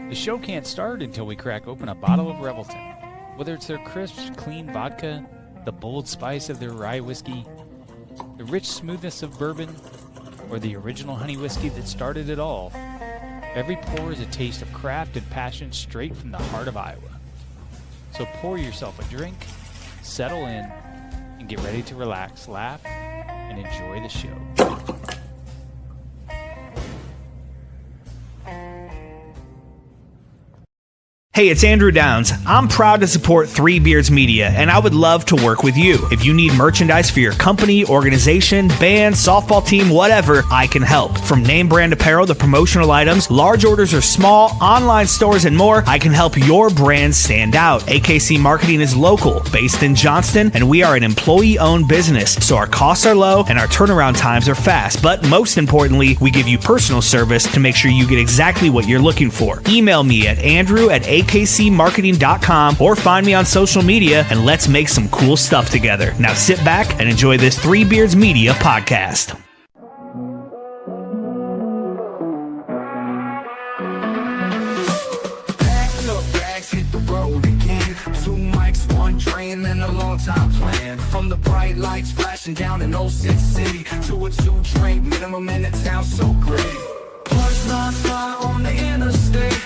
The show can't start until we crack open a bottle of Revelton. Whether it's their crisp, clean vodka, the bold spice of their rye whiskey, the rich smoothness of bourbon, or the original honey whiskey that started it all, every pour is a taste of craft and passion straight from the heart of Iowa. So pour yourself a drink, settle in, and get ready to relax, laugh, and enjoy the show. Hey, it's Andrew Downs. I'm proud to support Three Beards Media, and I would love to work with you. If you need merchandise for your company, organization, band, softball team, whatever, I can help. From name brand apparel to promotional items, large orders or small, online stores, and more, I can help your brand stand out. AKC Marketing is local, based in Johnston, and we are an employee-owned business, so our costs are low and our turnaround times are fast. But most importantly, we give you personal service to make sure you get exactly what you're looking for. Email me at andrew@akcmarketing.com or find me on social media, and let's make some cool stuff together. Now sit back and enjoy this Three Beards Media podcast. Back up, bags hit the road again. 2 mics, 1 train, and a long time plan. From the bright lights flashing down in Old City City to a 2-train minimum in the town so great. Punchlines fly on the interstate.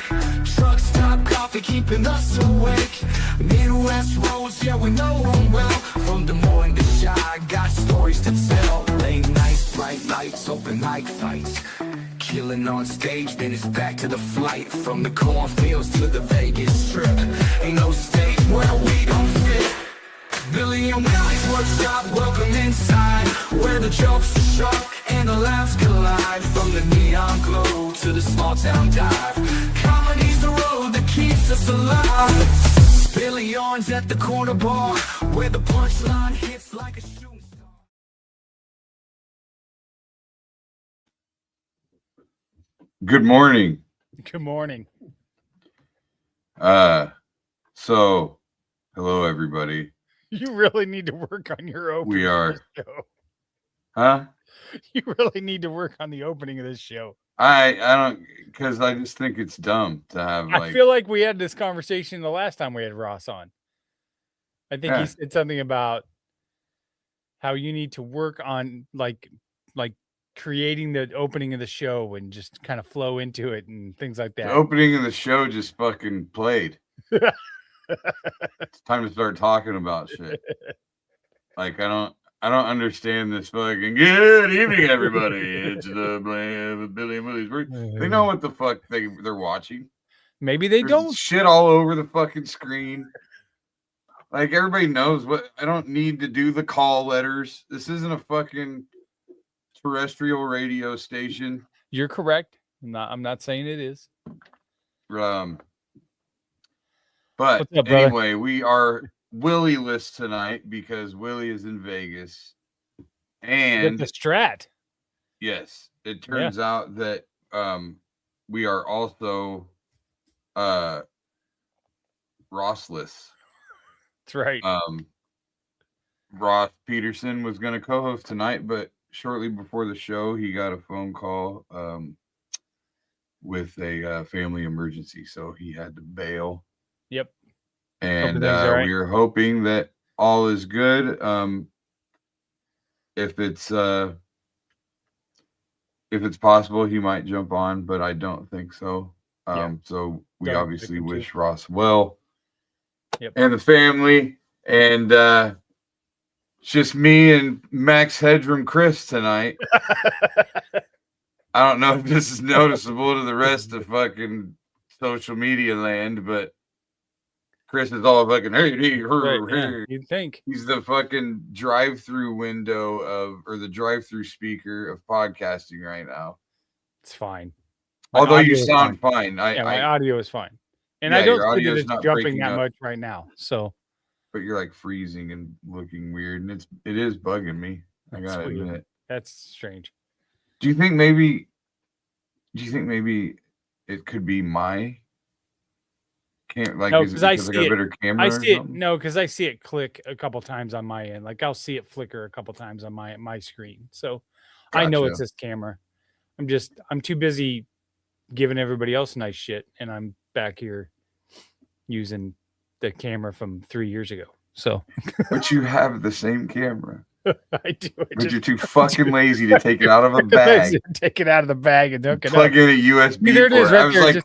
Truck stop, coffee keeping us awake. Midwest roads, yeah, we know them well. From Des Moines to Chi, got stories to tell. Late nights, bright lights, open mic fights. Killing on stage, then it's back to the flight. From the cornfields to the Vegas Strip. Ain't no state where we don't fit. Billy and Willie's workshop, welcome inside. Where the jokes are sharp and the laughs collide. From the neon glow to the small town dive. Comedy's the road that keeps us alive. Billy Orns at the corner bar, where the punchline hits like a shooting star. Good morning. Good morning. So hello everybody. You really need to work on your opening. We are. Of this show. Huh? You really need to work on the opening of this show. I don't, because I just think it's dumb to have like. I feel like we had this conversation the last time we had Ross on. I think he said something about how you need to work on like creating the opening of the show and just kind of flow into it and things like that. The opening of the show just fucking played. It's time to start talking about shit. Like I don't understand this fucking good evening, everybody. It's the Billy and Willie's. They know what the fuck they're watching. Maybe they There's don't. Shit all over the fucking screen. Like everybody knows what. I don't need to do the call letters. This isn't a fucking terrestrial radio station. You're correct. I'm not saying it is. But What's up, anyway, we are Willie-less tonight because Willie is in Vegas. And with the Strat. Yes, it turns out that we are also Rossless. That's right. Ross Peterson was going to co-host tonight, but shortly before the show, he got a phone call with a family emergency, so he had to bail. Yep. And we're hoping that all is good. If it's possible, he might jump on, but I don't think so. So we obviously wish Ross well and the family. And it's just me and Max Headroom Chris tonight. I don't know if this is noticeable to the rest of fucking social media land, but Chris is all fucking You'd think he's the fucking drive-through window or the drive-through speaker of podcasting right now. It's fine. Although you sound fine. My audio is fine. And I don't think it's jumping that much right now. So but you're like freezing and looking weird, and it is bugging me. I gotta admit. That's strange. Do you think maybe it could be my because I see it. I see it. No, because I see it click a couple times on my end. Like I'll see it flicker a couple times on my screen. So I know it's this camera. I'm too busy giving everybody else nice shit, and I'm back here using the camera from 3 years ago. So, but you have the same camera. I do. But you're too fucking lazy to take it out of a bag. Take it out of the bag and hook it plug up. in a USB. There it is, right I was there. like,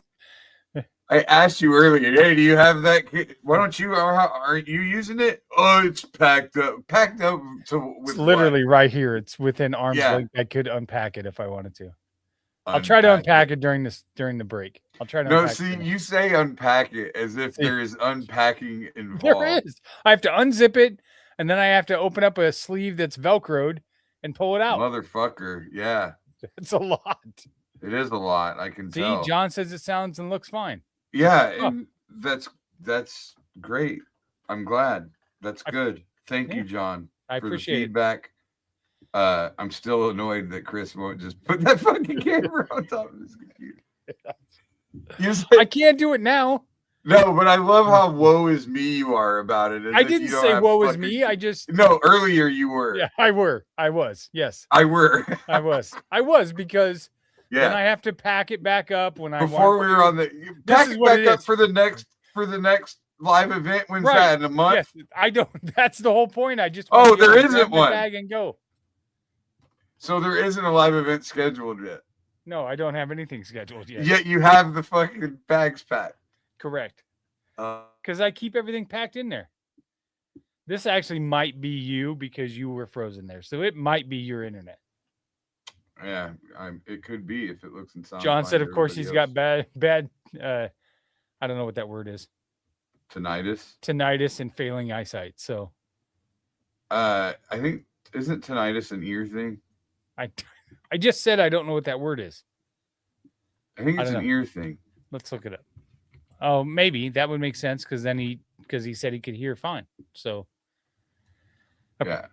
I asked you earlier, hey, do you have that? Why don't you? Are you using it? Oh, it's packed up. Packed up it's literally right here. It's within arm's length. I could unpack it if I wanted to. I'll try to unpack it during the break. I'll try to. No, see, you say unpack it as if there is unpacking involved. There is. I have to unzip it, and then I have to open up a sleeve that's Velcroed and pull it out. Motherfucker, yeah. It's a lot. It is a lot. I can tell. See, John says it sounds and looks fine. Yeah, and that's great. I'm glad. That's good. Thank you, John, I for appreciate the feedback. I'm still annoyed that Chris won't just put that fucking camera on top of his computer. I can't do it now. No, but I love how woe is me you are about it. I didn't say woe is me. I just earlier you were. Yeah, I was. Yes, I was. I was because then I have to pack it back up when before we were on the pack it back up for the next live event. When's that, in a month? Yes, I don't. That's the whole point. I just there isn't one. Bag and go. So there isn't a live event scheduled yet. No, I don't have anything scheduled yet. Yet you have the fucking bags packed. Correct. Because I keep everything packed in there. This actually might be you because you were frozen there, so it might be your internet. Yeah, it could be if it looks and sounds. John said, of course, he's got bad. I don't know what that word is. Tinnitus and failing eyesight. So, I think isn't tinnitus an ear thing? I just said I don't know what that word is. I think it's an ear thing. Let's look it up. Oh, maybe that would make sense because he said he could hear fine. So, yeah,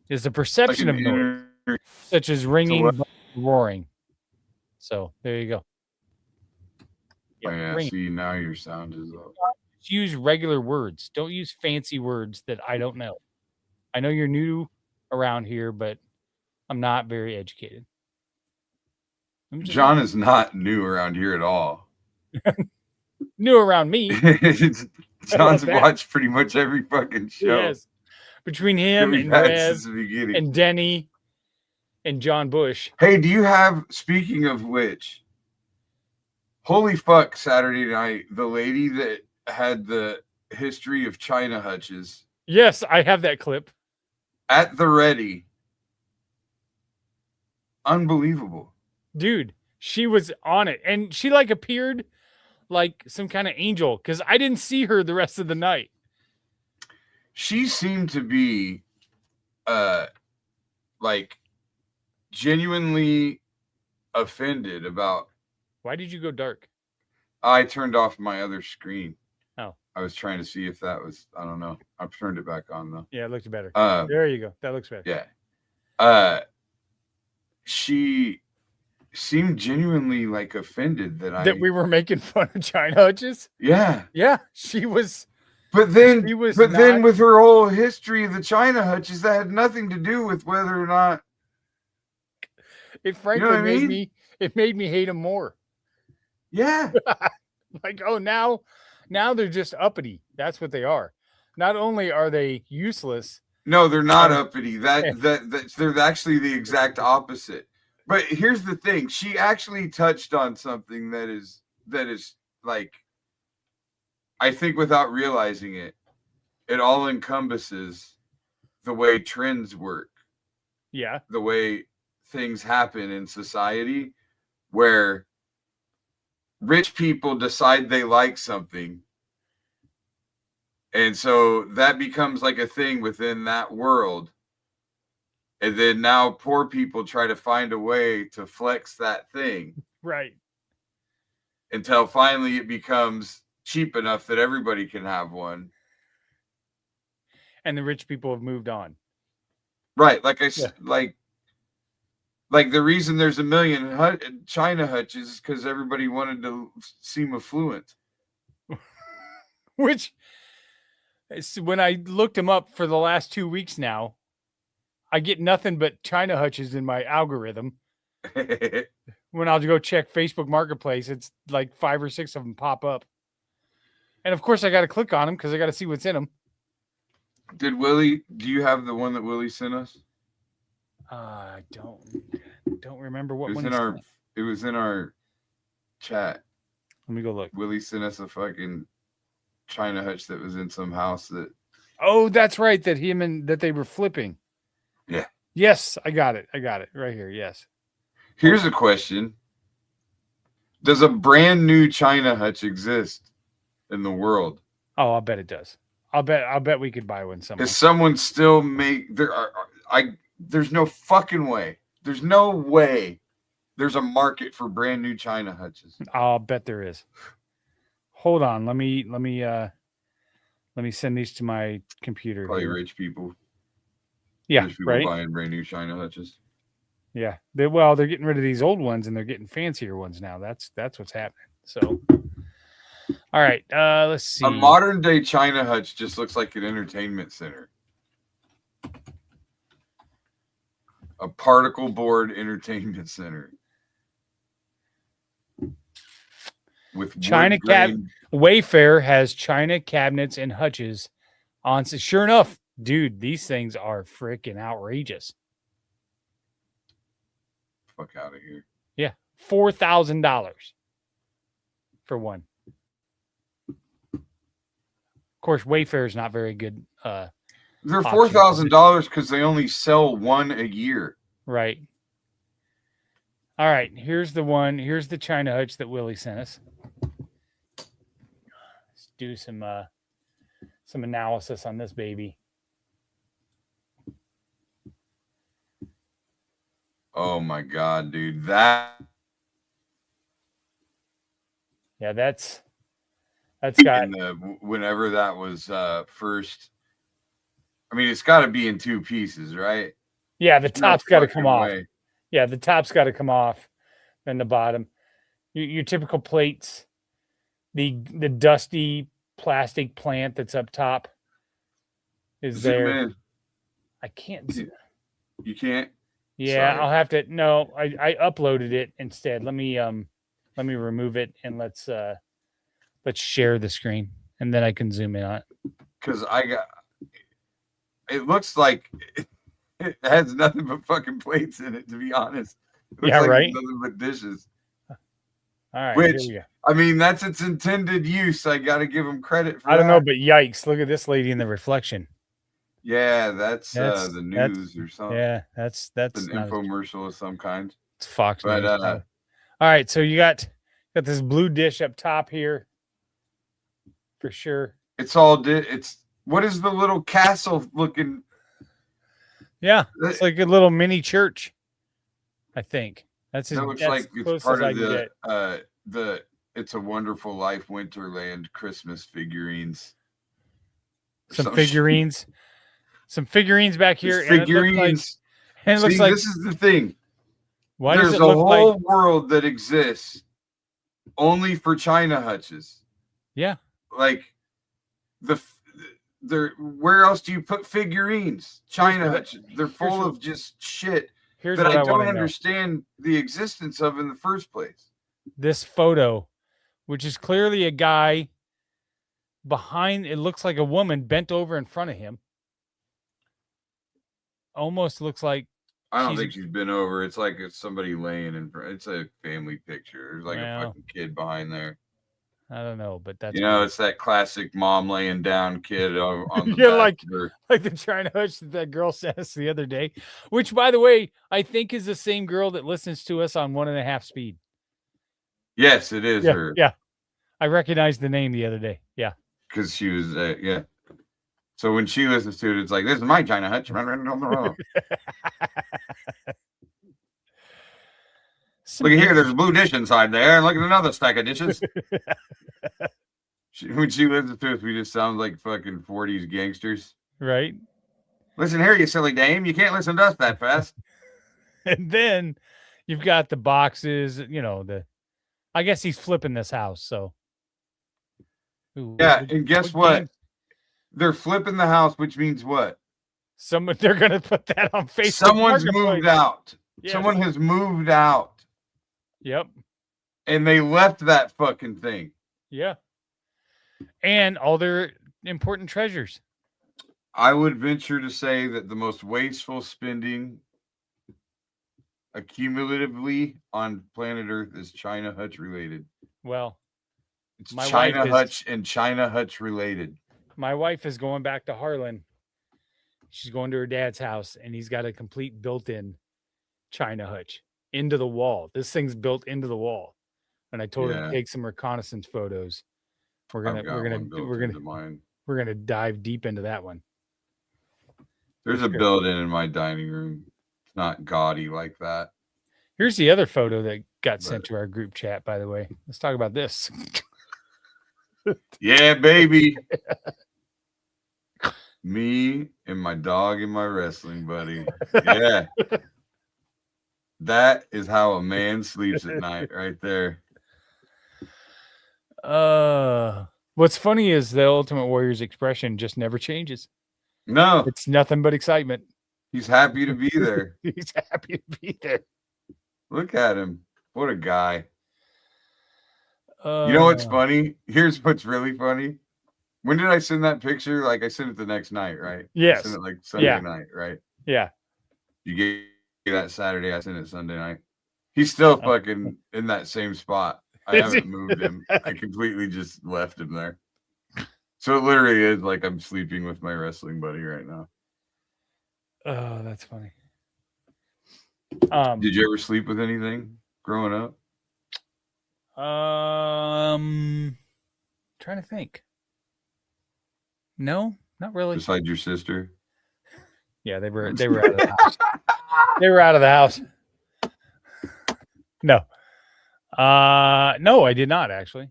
is the perception of noise, such as ringing, roaring. So there you go. Yeah, see, now your sound is up. Just use regular words. Don't use fancy words that I don't know. I know you're new around here, but I'm not very educated. John is not new around here at all. New around me. John's watched pretty much every fucking show. Yes. Between him and Rev and Denny and John Bush. Hey, do you have, speaking of which, holy fuck, Saturday night, the lady that had the history of China hutches. Yes, I have that clip. At the ready. Unbelievable. Dude, she was on it. And she appeared like some kind of angel because I didn't see her the rest of the night. She seemed to be genuinely offended about. Why did you go dark? I turned off my other screen. Oh. I was trying to see if that was, I don't know. I've turned it back on though. Yeah, it looked better. There you go. That looks better. Yeah. She seemed genuinely offended that we were making fun of China hutches. Yeah. Yeah, she was. But then with her whole history of the China hutches, that had nothing to do with whether or not. It frankly made me hate them more. Yeah. Now they're just uppity. That's what they are. Not only are they useless. No, they're not uppity. They're actually the exact opposite. But here's the thing. She actually touched on something that is I think without realizing it, it all encompasses the way trends work. Yeah. The way things happen in society where rich people decide they like something. And so that becomes a thing within that world. And then now poor people try to find a way to flex that thing. Right. Until finally it becomes cheap enough that everybody can have one. And the rich people have moved on. Right. The reason there's a million China hutches is because everybody wanted to seem affluent. Which, when I looked them up for the last 2 weeks now, I get nothing but China hutches in my algorithm. When I'll go check Facebook Marketplace, it's like 5 or 6 of them pop up. And of course, I got to click on them because I got to see what's in them. Do you have the one that Willie sent us? I don't remember what one. It was in our chat. Let me go look. Willie sent us a fucking China hutch that was in some house that. Oh, that's right. That they were flipping. Yeah. Yes, I got it right here. Yes. Here's a question. Does a brand new China hutch exist in the world? Oh, I'll bet it does. I'll bet we could buy one somewhere. Is someone still there's no fucking way. There's no way there's a market for brand new China hutches. I'll bet there is. Hold on. Let me send these to my computer. Probably rich people. Yeah, rich people right. Buying brand new China hutches. Yeah, they're getting rid of these old ones and they're getting fancier ones now. That's what's happening. So, all right, let's see. A modern day China hutch just looks like an entertainment center. A particle board entertainment center. With China Wayfair has China cabinets and hutches on. Sure enough, dude, these things are freaking outrageous. Fuck out of here. Yeah, $4,000 for one. Of course, Wayfair is not very good. They're $4,000 because they only sell one a year. Right. All right. Here's the one. Here's the China hutch that Willie sent us. Let's do some analysis on this baby. Oh my God, dude. That's got whenever that was first. I mean, it's got to be in 2 pieces, right? Yeah, the top's got to come off. Way. Yeah, the top's got to come off, then the bottom. Your typical plates, the dusty plastic plant that's up top is there. I can't. You can't. Yeah, Sorry. I'll have to. No, I uploaded it instead. Let me remove it and let's share the screen and then I can zoom in on it. Because it looks like it has nothing but fucking plates in it, to be honest. It looks like right. Nothing but dishes. All right. Which, I mean, that's its intended use. I got to give them credit for that. I don't know, but yikes. Look at this lady in the reflection. Yeah, that's the news or something. Yeah, that's an infomercial of some kind. It's Fox News. All right, so you got this blue dish up top here for sure. It's what is the little castle looking? Yeah, it's like a little mini church. I think that looks like it's part of the It's a Wonderful Life Winterland Christmas figurines. Some figurines. Some figurines back here. Figurines. And it looks like this is the thing. Why There's does it a look whole like world that exists only for China hutches. Yeah. Like where else do you put figurines? China hutches. They're full of just shit that I don't understand the existence of in the first place. This photo, which is clearly a guy behind, it looks like a woman bent over in front of him. Almost looks like I don't think she's been over. It's like it's somebody laying in front. It's a family picture. There's like a fucking kid behind there. I don't know, but that's it's that classic mom laying down kid on the like the China hutch that girl sent us the other day, which, by the way, I think is the same girl that listens to us on 1.5 speed. Yes, it is her. Yeah, I recognized the name the other day. Yeah, because she was So when she listens to it, it's like, this is my China hutch. Look at here, there's a blue dish inside there, and look at another stack of dishes. When she listens to us, we just sound like fucking 40s gangsters. Right. Listen here, you silly dame. You can't listen to us that fast. And then you've got the boxes, I guess he's flipping this house, so. Ooh, and guess what? They're flipping the house, which means what? They're going to put that on Facebook. Someone's moved out. Yes. Someone has moved out. Yep. And they left that fucking thing. Yeah. And all their important treasures. I would venture to say that the most wasteful spending accumulatively on planet Earth is China Hutch related. Well, it's China Hutch related. My wife is going back to Harlan. She's going to her dad's house, and he's got a complete built-in China Hutch into the wall. This thing's built into the wall. And I told her to take some reconnaissance photos. We're gonna dive deep into that one. There's a built-in in my dining room. It's not gaudy like that. Here's the other photo that got sent to our group chat, by the way. Let's talk about this. Yeah, baby. Me and my dog and my wrestling buddy. Yeah. That is how a man sleeps at night right there. What's funny is the Ultimate Warrior's expression just never changes. No. It's nothing but excitement. He's happy to be there. He's happy to be there. Look at him. What a guy. You know what's funny? Here's what's really funny. When did I send that picture? Like I sent it the next night, right? Yes. I sent it like Sunday night, right? Yeah. You gave that Saturday. I sent it Sunday night. He's still fucking in that same spot. I haven't moved him. I completely just left him there. So it literally is like I'm sleeping with my wrestling buddy right now. Oh, that's funny. Did you ever sleep with anything growing up? Trying to think. No, not really. Besides your sister? Yeah, they were out of the house. They were out of the house. No. No, I did not actually.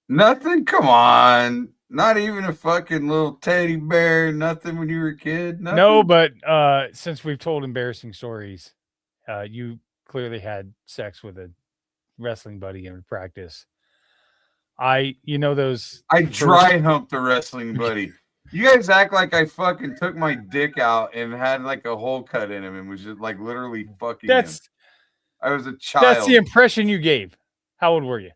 Nothing? Come on. Not even a fucking little teddy bear, nothing when you were a kid? Nothing? No, but since we've told embarrassing stories, you clearly had sex with a wrestling buddy in practice. I dry humped the wrestling buddy. You guys act like I fucking took my dick out and had like a hole cut in him and was just like literally fucking him. I was a child. That's the impression you gave. How old were you?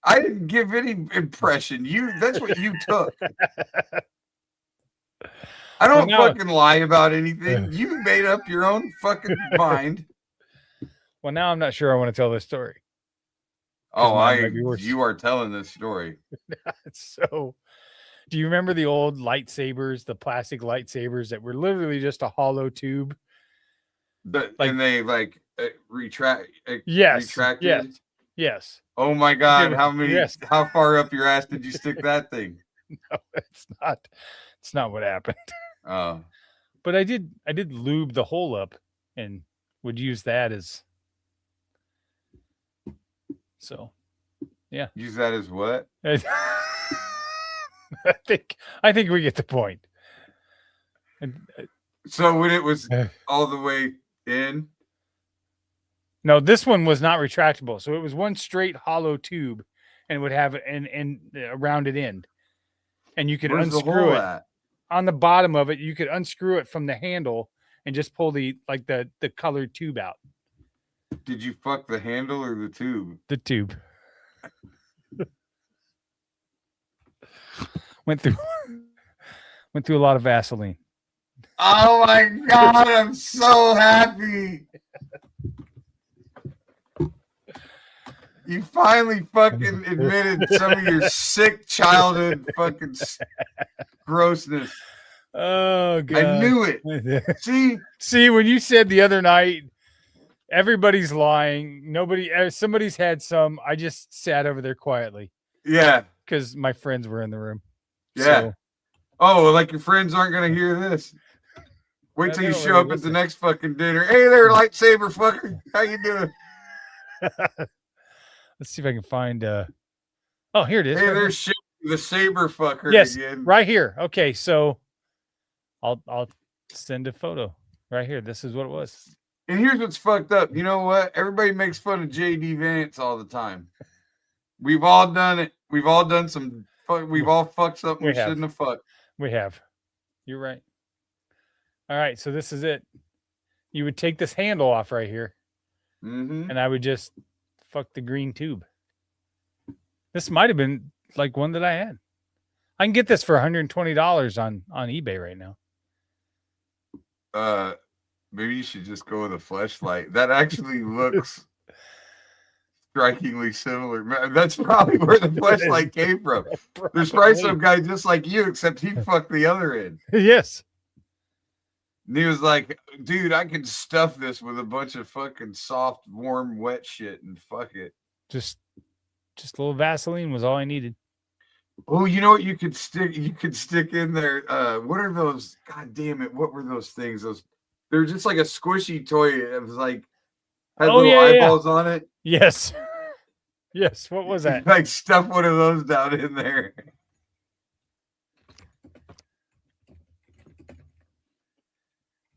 I didn't give any impression. That's what you took. I don't fucking lie about anything. You made up your own fucking mind. Well, now I'm not sure I want to tell this story. Oh, you are telling this story. So, do you remember the old lightsabers, the plastic lightsabers that were literally just a hollow tube? And they retract. Yes. Yes. Oh my God! How far up your ass did you stick that thing? No, it's not. It's not what happened. Oh. But I did lube the hole up and would use that as. So, yeah. Use that as what? I think we get the point. And, so when it was all the way in. No, this one was not retractable. So it was one straight hollow tube and it would have a rounded end. And you could unscrew it on the bottom of it. You could unscrew it from the handle and just pull the colored tube out. Did you fuck the handle or the tube? The tube. Went through a lot of Vaseline. Oh my God, I'm so happy. You finally fucking admitted some of your sick childhood fucking grossness. Oh God. I knew it. See, when you said the other night, everybody's lying. Somebody's had some. I just sat over there quietly. Yeah. Because my friends were in the room. Yeah. So. Oh, like your friends aren't going to hear this. Wait till you show up at the next fucking dinner. Hey there, lightsaber fucker. How you doing? Let's see if I can find. Oh, here it is. Hey, there's shit, the saber fucker. Yes, again. Right here. Okay, so I'll send a photo right here. This is what it was. And here's what's fucked up. You know what? Everybody makes fun of JD Vance all the time. We've all done it. We've all done some. We've all fucked something we shouldn't have fucked. We have. You're right. All right, so this is it. you would take this handle off right here, Mm-hmm. and I would just fuck the green tube. This might have been like one that I had. I can get this for $120 on eBay right now. Maybe you should just go with a fleshlight. That actually looks strikingly similar. That's probably where the fleshlight came from. There's probably some guy just like you, except he fucked the other end. Yes. And he was like, dude, I could stuff this with a bunch of fucking soft, warm, wet shit and fuck it. Just a little Vaseline was all I needed. Oh, you know what you could stick? You could stick in there. What are those? God damn it! What were those things? They're just like a squishy toy. It was like had little eyeballs on it. Yes. Yes. What was that? Like stuff one of those down in there.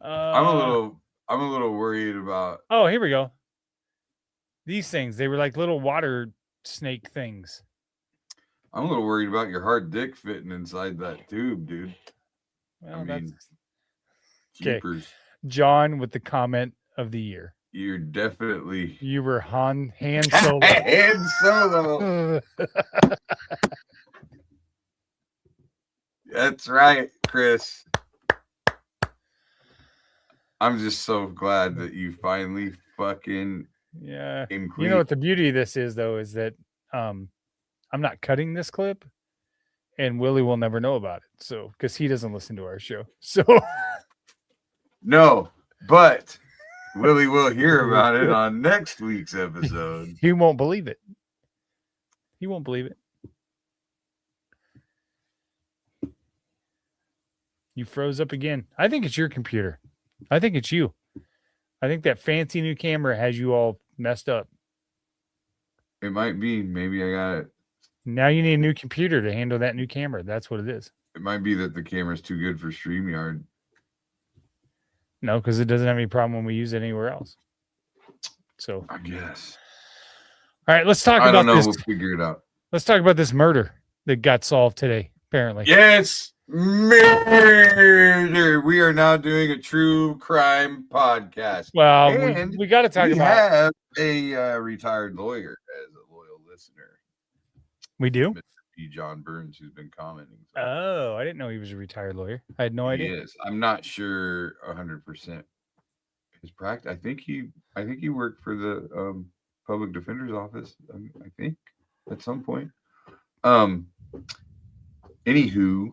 I'm a little worried about. Oh, here we go. These things, they were like little water snake things. I'm a little worried about your hard dick fitting inside that tube, dude. Well, I mean, okay. Jeepers. John with the comment of the year. You're definitely. You were Han Solo. Han Solo. That's right, Chris. I'm just so glad that you finally fucking. Yeah. You know what the beauty of this is, though, is that I'm not cutting this clip, and Willie will never know about it. So, because he doesn't listen to our show. So, no, but Willie will hear about it on next week's episode. He won't believe it. He won't believe it. You froze up again. I think it's your computer. I think it's you. I think that fancy new camera has you all messed up. It might be. Maybe I got it. Now you need a new computer to handle that new camera. That's what it is. It might be that the camera's too good for StreamYard. No, because it doesn't have any problem when we use it anywhere else. So I guess. All right, let's talk about this. I don't know. We'll figure it out. Let's talk about this murder that got solved today, apparently. Yes. Murder. We are now doing a true crime podcast. Well, we got to talk about. We have a retired lawyer as a loyal listener. We do. Mr. John Burns, who's been commenting. Oh, I didn't know he was a retired lawyer. I had no idea. He is. I'm not sure 100% his practice. I think he worked for the public defender's office. I think at some point. Anywho.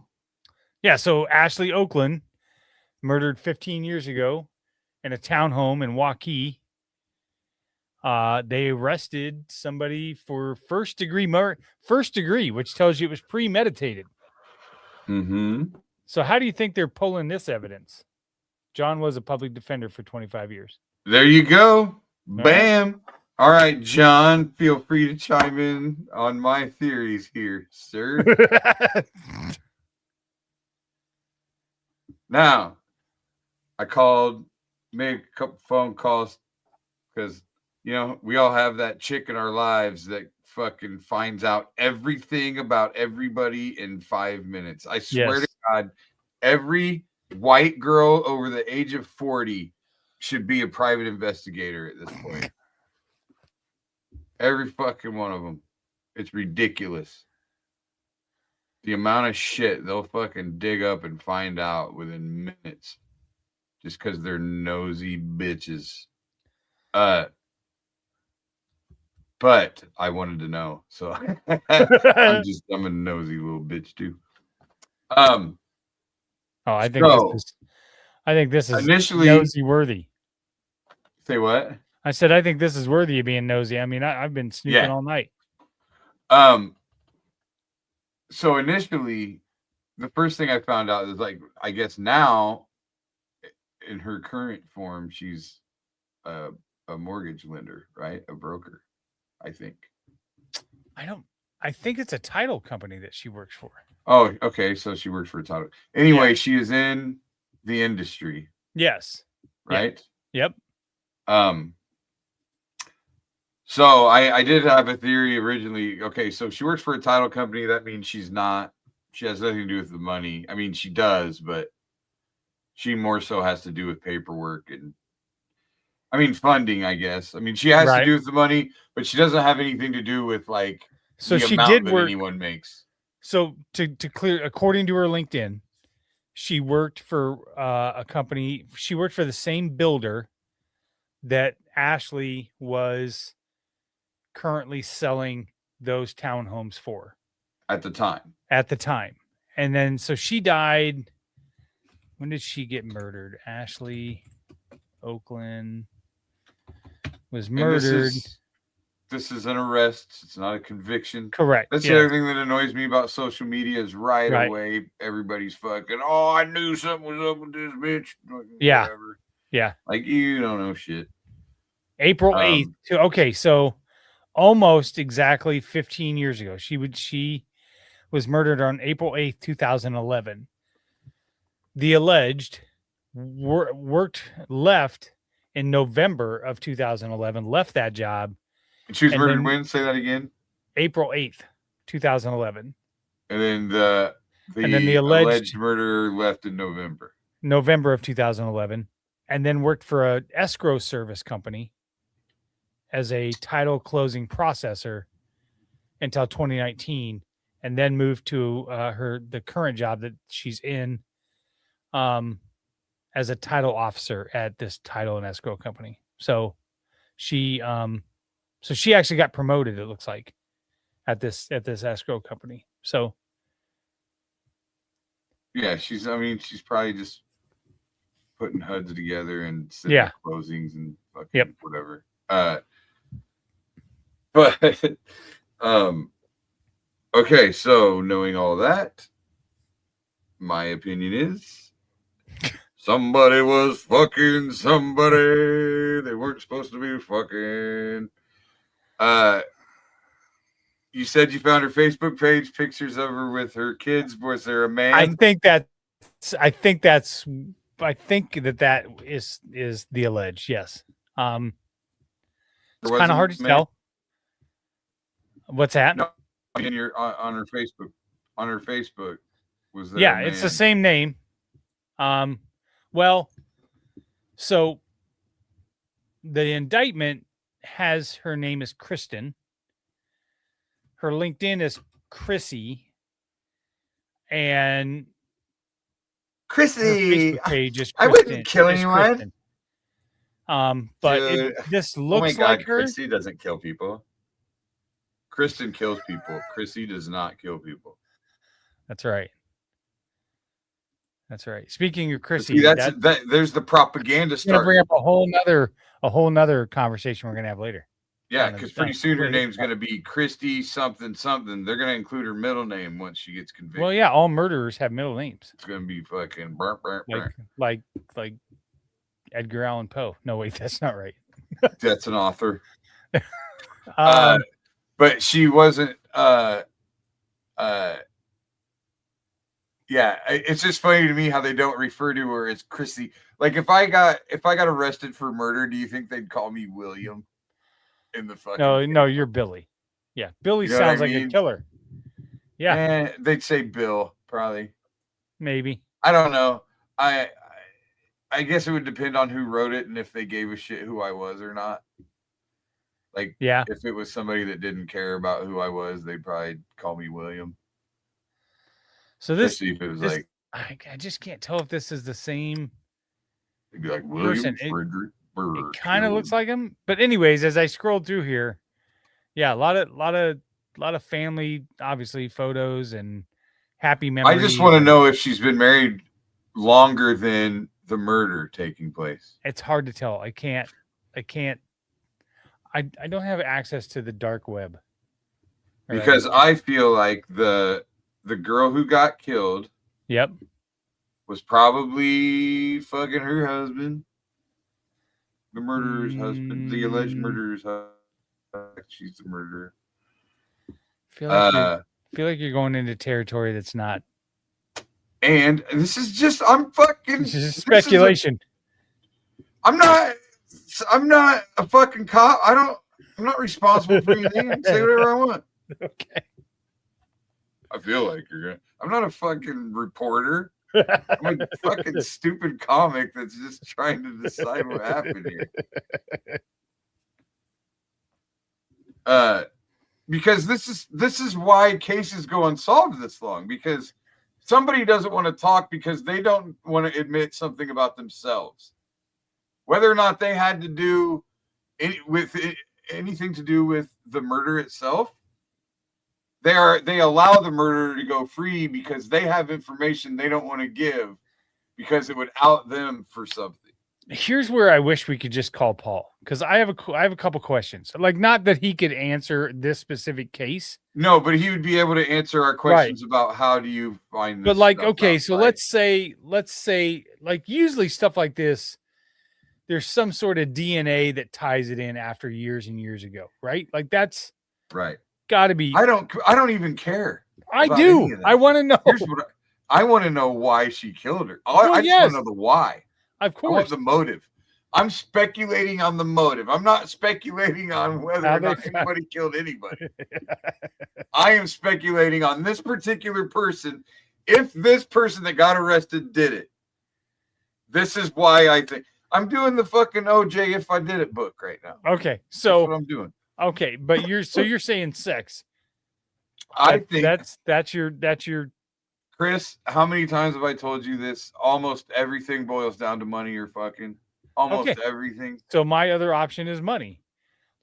Yeah, so Ashley Oakland murdered 15 years ago in a townhome in Waukee. They arrested somebody for first degree, which tells you it was premeditated. Mm-hmm. So how do you think they're pulling this evidence? John was a public defender for 25 years. There you go. Bam. All right, John, feel free to chime in on my theories here, sir. Now, I made a couple phone calls because, we all have that chick in our lives that fucking finds out everything about everybody in 5 minutes. I swear to God, every white girl over the age of 40 should be a private investigator at this point. Every fucking one of them. It's ridiculous. The amount of shit they'll fucking dig up and find out within minutes just because they're nosy bitches. But I wanted to know, so I'm a nosy little bitch too. I think this is initially nosy worthy. Say what? I said I think this is worthy of being nosy. I mean, I've been snooping all night. So initially, the first thing I found out is I guess now, in her current form, she's a mortgage lender, right? A broker, I think. I think it's a title company that she works for. Oh, okay. So she works for a title. Anyway, she is in the industry. Yes. Right? Yep. So I did have a theory originally. Okay, so she works for a title company. That means she has nothing to do with the money. I mean, she does, but she more so has to do with paperwork and I mean, funding, I guess. I mean, she has Right. to do with the money, but she doesn't have anything to do with like So the she amount did that work. anyone makes. So to clear, according to her LinkedIn, she worked for a company. She worked for the same builder that Ashley was currently selling those townhomes for At the time. And then, so she died. When did she get murdered? Ashley Oakland was murdered. This is an arrest. It's not a conviction. Correct. That's the other thing that annoys me about social media is right away everybody's fucking, oh, I knew something was up with this bitch. Yeah. Whatever. Yeah. Like, you don't know shit. April 8th. Okay, so almost exactly 15 years ago. She was murdered on April 8th, 2011. The alleged left in November of 2011, left that job. And she was murdered when? Say that again. April 8th, 2011. And then the alleged murderer left in November of 2011, and then worked for a escrow service company as a title closing processor until 2019, and then moved to the current job that she's in as a title officer at this title and escrow company. So she actually got promoted, it looks like, at this escrow company. So yeah, she's probably just putting HUDs together and setting closings and fucking whatever. But okay, so knowing all that, my opinion is somebody was fucking somebody. They weren't supposed to be fucking. You said you found her Facebook page, pictures of her with her kids. Was there a man? I think that is the alleged. Yes. It's kind of hard to tell. What's that? No, on her Facebook. On her Facebook, was there? Yeah, it's the same name. Well, so the indictment has her name as Kristen. Her LinkedIn is Chrissy, and Chrissy. Her Facebook page is Kristen. I wouldn't kill anyone. But this looks like her. Chrissy doesn't kill people. Kristen kills people. Chrissy does not kill people. That's right. That's right. Speaking of Chrissy, there's the propaganda start. Going to bring up a whole nother conversation we're going to have later. Yeah, because pretty soon her name's going to be Christy something something. They're going to include her middle name once she gets convicted. Well, yeah, all murderers have middle names. It's going to be fucking like Edgar Allan Poe. No, wait, that's not right. That's an author. But she wasn't. Yeah, it's just funny to me how they don't refer to her as Chrissy. Like if I got arrested for murder, do you think they'd call me William? In the fucking no, you're Billy. Yeah, Billy sounds like a killer. Yeah, they'd say Bill probably. Maybe. I don't know. I guess it would depend on who wrote it and if they gave a shit who I was or not. Like, yeah, if it was somebody that didn't care about who I was, they'd probably call me William. So this, if it was like, I just can't tell if this is the same. They'd be like William Frederick. It kind of looks like him, but anyways, as I scrolled through here, yeah, a lot of family, obviously, photos and happy memories. I just want to know if she's been married longer than the murder taking place. It's hard to tell. I don't have access to the dark web. Because I feel like the girl who got killed, yep, was probably fucking her husband. The murderer's husband, the alleged murderer's husband. She's the murderer. I feel like you're going into territory that's not. And this is just This is speculation. I'm not a fucking cop. I'm not responsible for anything. I can say whatever I want. Okay. I feel like I'm not a fucking reporter. I'm a fucking stupid comic that's just trying to decide what happened here. Because this is why cases go unsolved this long, because somebody doesn't want to talk because they don't want to admit something about themselves, whether or not they had to do anything to do with the murder itself. They allow the murderer to go free because they have information they don't want to give because it would out them for something. Here's where I wish we could just call Paul, because I have a couple questions. Like, not that he could answer this specific case. No, but he would be able to answer our questions about how do you find this. But like, okay, so let's say, like, usually stuff like this, there's some sort of DNA that ties it in after years and years ago, right? Like, that's right. Got to be. I don't even care. I do. I want to know. Here's what I want to know: why she killed her. I just want to know the why. Of course. I want the motive. I'm speculating on the motive. I'm not speculating on whether or not anybody killed anybody. I am speculating on this particular person. If this person that got arrested did it, this is why I think I'm doing the fucking OJ If I Did It book right now. Okay, so that's what I'm doing. Okay, but you're saying sex. I think that's your Chris, how many times have I told you this? Almost everything boils down to money or fucking. Almost everything. So my other option is money.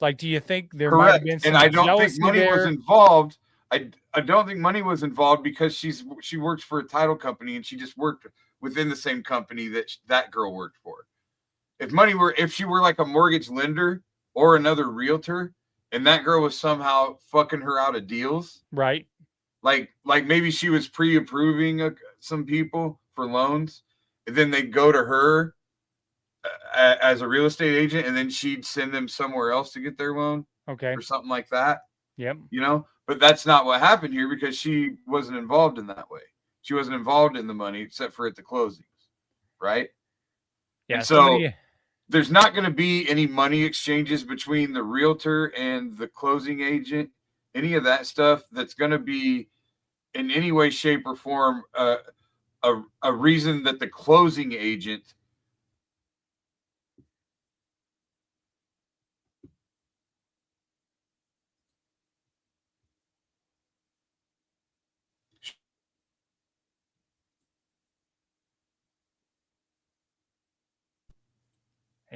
Like, do you think there Correct. might have been some and I don't think money there? was involved. I don't think money was involved because she works for a title company and she just worked within the same company that girl worked for. If she were like a mortgage lender or another realtor, and that girl was somehow fucking her out of deals, right? Like maybe she was pre-approving some people for loans, and then they'd go to her as a real estate agent, and then she'd send them somewhere else to get their loan, or something like that. Yep. But that's not what happened here because she wasn't involved in that way. She wasn't involved in the money except for at the closings, right? Yeah. And so there's not going to be any money exchanges between the realtor and the closing agent, any of that stuff that's going to be in any way, shape, or form a reason that the closing agent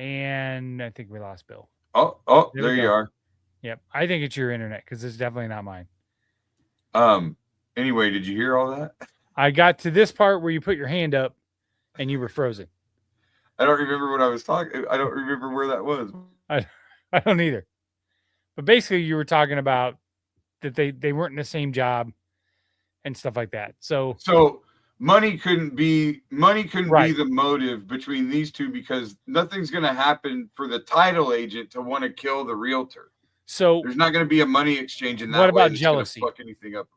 And I think we lost Bill. Oh, there you are. Yep. I think it's your internet because it's definitely not mine. Anyway, did you hear all that? I got to this part where you put your hand up and you were frozen. I don't remember what I was talking. I don't remember where that was. I don't either. But basically you were talking about that they weren't in the same job and stuff like that. So money couldn't be the motive between these two because nothing's going to happen for the title agent to want to kill the realtor. So there's not going to be a money exchange in that. What about jealousy? Fuck anything up.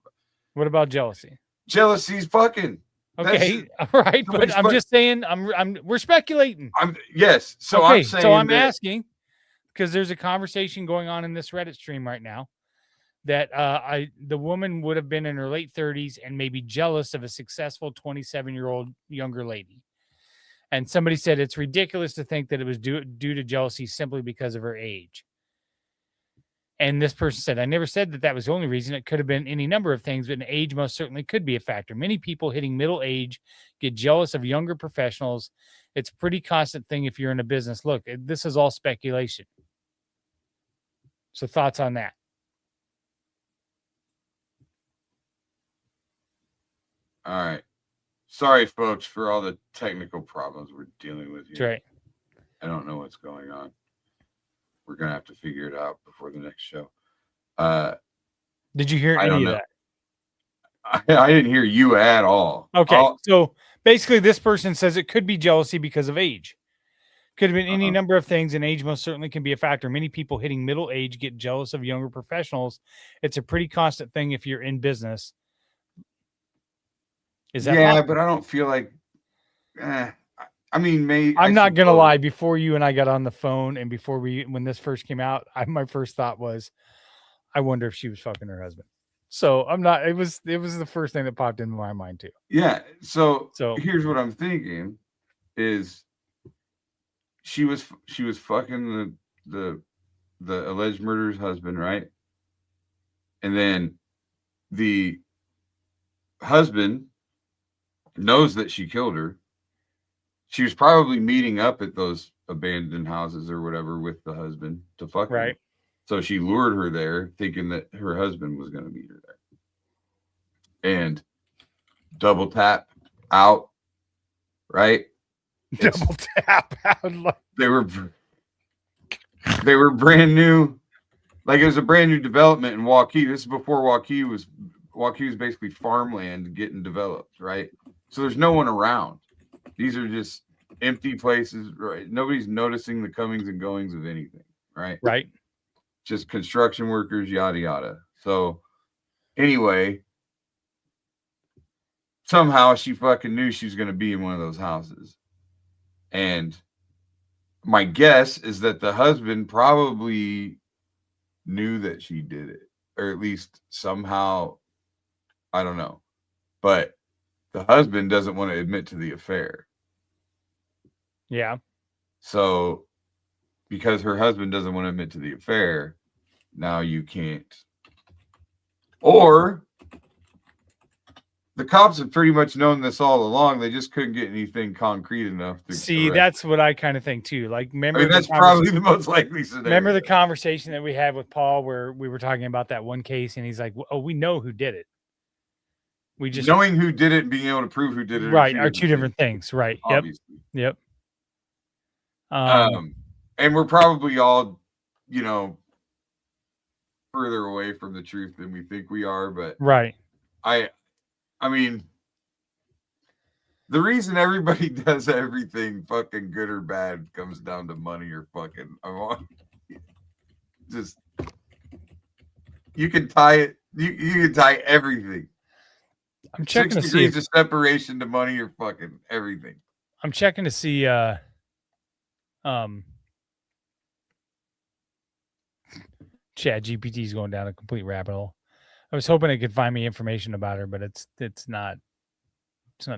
What about jealousy? Jealousy's fucking. Okay, all right, but I'm just saying we're speculating. Yes. So okay, I'm saying so I'm asking because there's a conversation going on in this Reddit stream right now that the woman would have been in her late 30s and maybe jealous of a successful 27-year-old younger lady. And somebody said it's ridiculous to think that it was due to jealousy simply because of her age. And this person said, I never said that was the only reason. It could have been any number of things, but age most certainly could be a factor. Many people hitting middle age get jealous of younger professionals. It's a pretty constant thing if you're in a business. Look, this is all speculation. So thoughts on that? All right. Sorry, folks, for all the technical problems we're dealing with here. That's right. I don't know what's going on. We're going to have to figure it out before the next show. Did you hear any of that? I didn't hear you at all. Okay. So basically this person says it could be jealousy because of age. Could have been any number of things, and age most certainly can be a factor. Many people hitting middle age get jealous of younger professionals. It's a pretty constant thing if you're in business. Is that possible? But I don't feel like I mean, I'm not gonna lie. Before you and I got on the phone, and when this first came out, my first thought was, I wonder if she was fucking her husband. So I'm not. It was the first thing that popped into my mind too. Yeah. So So here's what I'm thinking: is she was fucking the alleged murderer's husband, right? And then the husband knows that she killed her. She was probably meeting up at those abandoned houses or whatever with the husband to fuck him. right. So she lured her there thinking that her husband was going to meet her there. And double tap out, right? Double tap out. They were brand new. Like it was a brand new development in Waukee. This is before Waukee was basically farmland getting developed, right? So there's no one around. These are just empty places, right? Nobody's noticing the comings and goings of anything, right? Right. Just construction workers, yada yada. So anyway, somehow she fucking knew she was going to be in one of those houses. And my guess is that the husband probably knew that she did it, or at least somehow, I don't know. But the husband doesn't want to admit to the affair. Yeah. So because her husband doesn't want to admit to the affair, now you can't. Or the cops have pretty much known this all along. They just couldn't get anything concrete enough to see. arrest That's what I kind of think too. Like, remember, I mean, that's probably the most likely scenario. Remember the conversation that we had with Paul where we were talking about that one case, and he's like, "Oh, we know who did it. We just knowing who did it and being able to prove who did it, right are two different things, right? Obviously. Yep. And we're probably all, further away from the truth than we think we are, but right. I mean, the reason everybody does everything fucking good or bad comes down to money or fucking. Just you can tie it. You can tie everything. I'm checking 6 to see degrees of separation to money or fucking everything. I'm checking to see. Chat GPT is going down a complete rabbit hole. I was hoping it could find me information about her, but it's not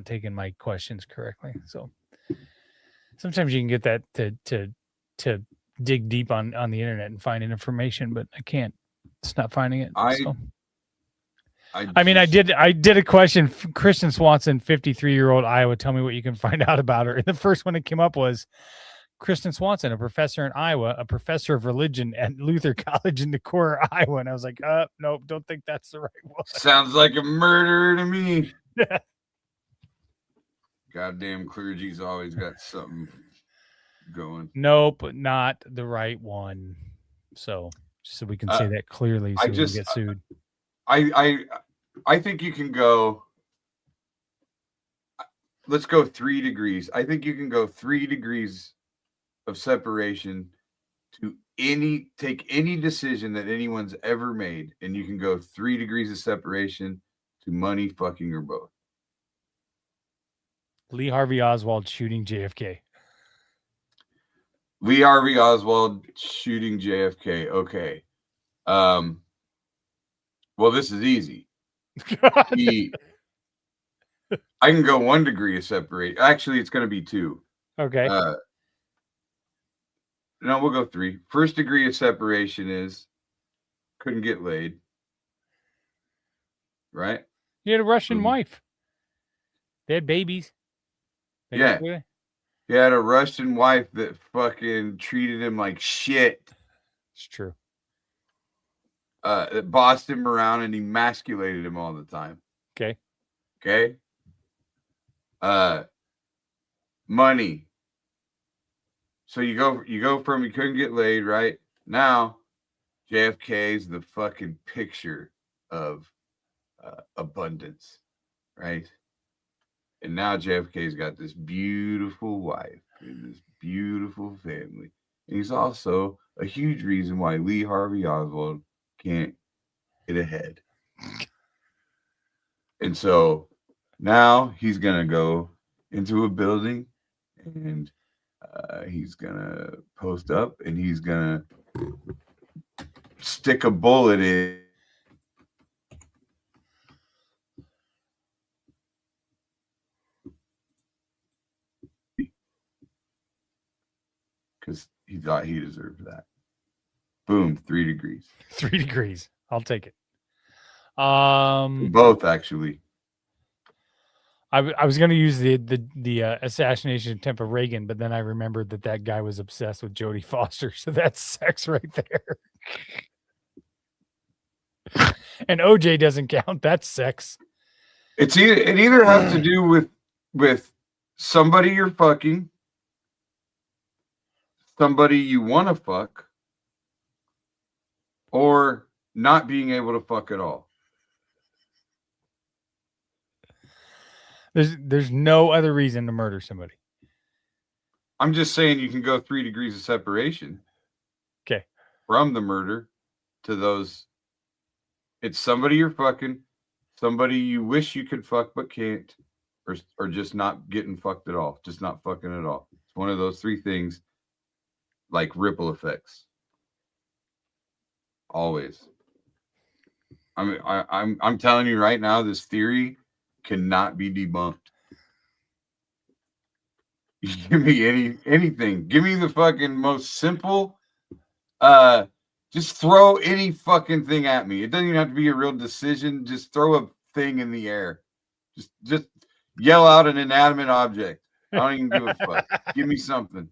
taking my questions correctly. So sometimes you can get that to dig deep on the internet and find information, but I can't. It's not finding it. I did a question. Kristen Swanson, 53-year-old Iowa. Tell me what you can find out about her. And the first one that came up was Kristen Swanson, a professor in Iowa, a professor of religion at Luther College in Decorah, Iowa. And I was like, nope, don't think that's the right one. Sounds like a murderer to me. Goddamn clergy's always got something going. Nope, not the right one. So we can say that clearly so we can get sued. I think you can go. Let's go 3 degrees. I think you can go 3 degrees of separation to take any decision that anyone's ever made, and you can go 3 degrees of separation to money, fucking, or both. Lee Harvey Oswald shooting JFK. Lee Harvey Oswald shooting JFK. Okay. Well, this is easy. I can go 1 degree of separation. Actually, it's going to be 2. Okay. No, we'll go 3. First degree of separation is couldn't get laid. Right? He had a Russian wife. They had babies. He had a Russian wife that fucking treated him like shit. It's true. That bossed him around and emasculated him all the time. Okay. Money. So you go from you couldn't get laid, right? Now JFK is the fucking picture of abundance, right? And now JFK's got this beautiful wife and this beautiful family. And he's also a huge reason why Lee Harvey Oswald can't get ahead. And so now he's going to go into a building and he's going to post up and he's going to stick a bullet in because he thought he deserved that. Boom, 3 degrees. 3 degrees. I'll take it. Both, actually. I was going to use the assassination attempt of Reagan, but then I remembered that guy was obsessed with Jodie Foster, so that's sex right there. And OJ doesn't count. That's sex. It either has to do with somebody you're fucking, somebody you want to fuck, or not being able to fuck at all. There's no other reason to murder somebody. I'm just saying you can go 3 degrees of separation. Okay. From the murder to those. It's somebody you're fucking, somebody you wish you could fuck but can't, or just not getting fucked at all. Just not fucking at all. It's one of those 3 things, like ripple effects. Always. I mean, I'm telling you right now, this theory cannot be debunked. Give me anything. Give me the fucking most simple. Just throw any fucking thing at me. It doesn't even have to be a real decision. Just throw a thing in the air. Just yell out an inanimate object. I don't even give a fuck. Give me something.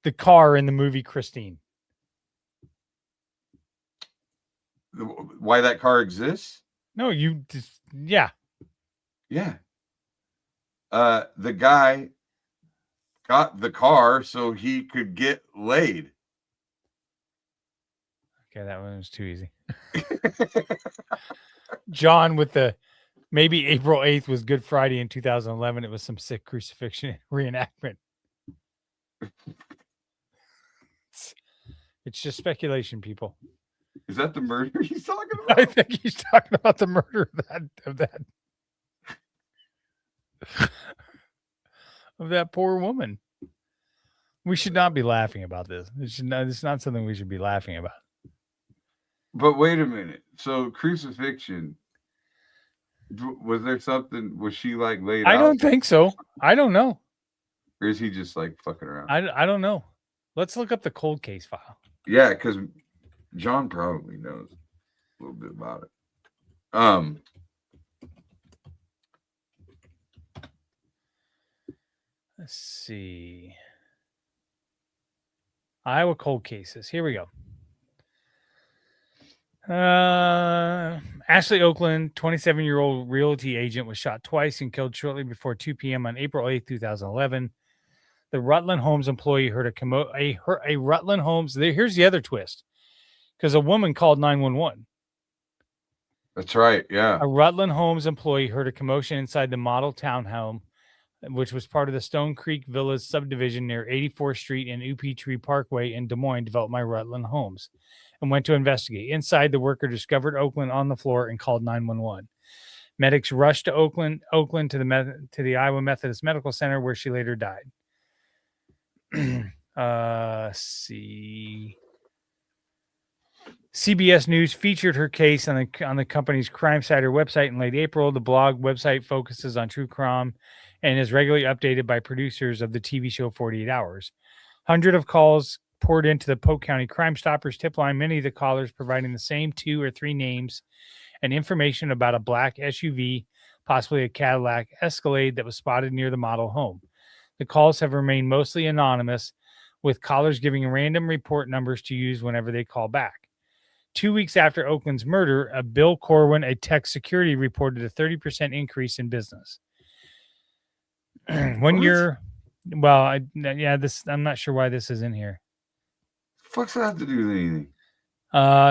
The car in the movie Christine. Why that car exists? No, you just yeah. The guy got the car so he could get laid. Okay, that one was too easy. John with the maybe April 8th was Good Friday in 2011. It was some sick crucifixion reenactment. It's just speculation, people. Is that the murder he's talking about? I think he's talking about the murder of that poor woman. We should not be laughing about this. It's not something we should be laughing about. But wait a minute. So crucifixion, was there something? Was she like laid out? I don't think so. I don't know. Or is he just like fucking around? I don't know. Let's look up the cold case file. Yeah, because John probably knows a little bit about it. Let's see. Iowa cold cases. Here we go. Ashley Oakland, 27-year-old realty agent, was shot twice and killed shortly before 2 p.m. on April 8, 2011. The Rutland Homes employee heard a Rutland Homes. Here's the other twist, because a woman called 911. That's right. Yeah. A Rutland Homes employee heard a commotion inside the model townhome, which was part of the Stone Creek Villas subdivision near 84th Street and Upi Tree Parkway in Des Moines, developed by Rutland Homes, and went to investigate. Inside, the worker discovered Oakland on the floor and called 911. Medics rushed to Oakland to the Iowa Methodist Medical Center, where she later died. See. CBS News featured her case on the company's CrimeSider website in late April. The blog website focuses on true crime and is regularly updated by producers of the TV show 48 Hours. Hundreds of calls poured into the Polk County Crime Stoppers tip line, many of the callers providing the same 2 or 3 names and information about a black SUV, possibly a Cadillac Escalade, that was spotted near the model home. The calls have remained mostly anonymous, with callers giving random report numbers to use whenever they call back. 2 weeks after Oakland's murder, Bill Corwin, a tech security, reported a 30% increase in business. I'm not sure why this is in here. What's that have to do with anything?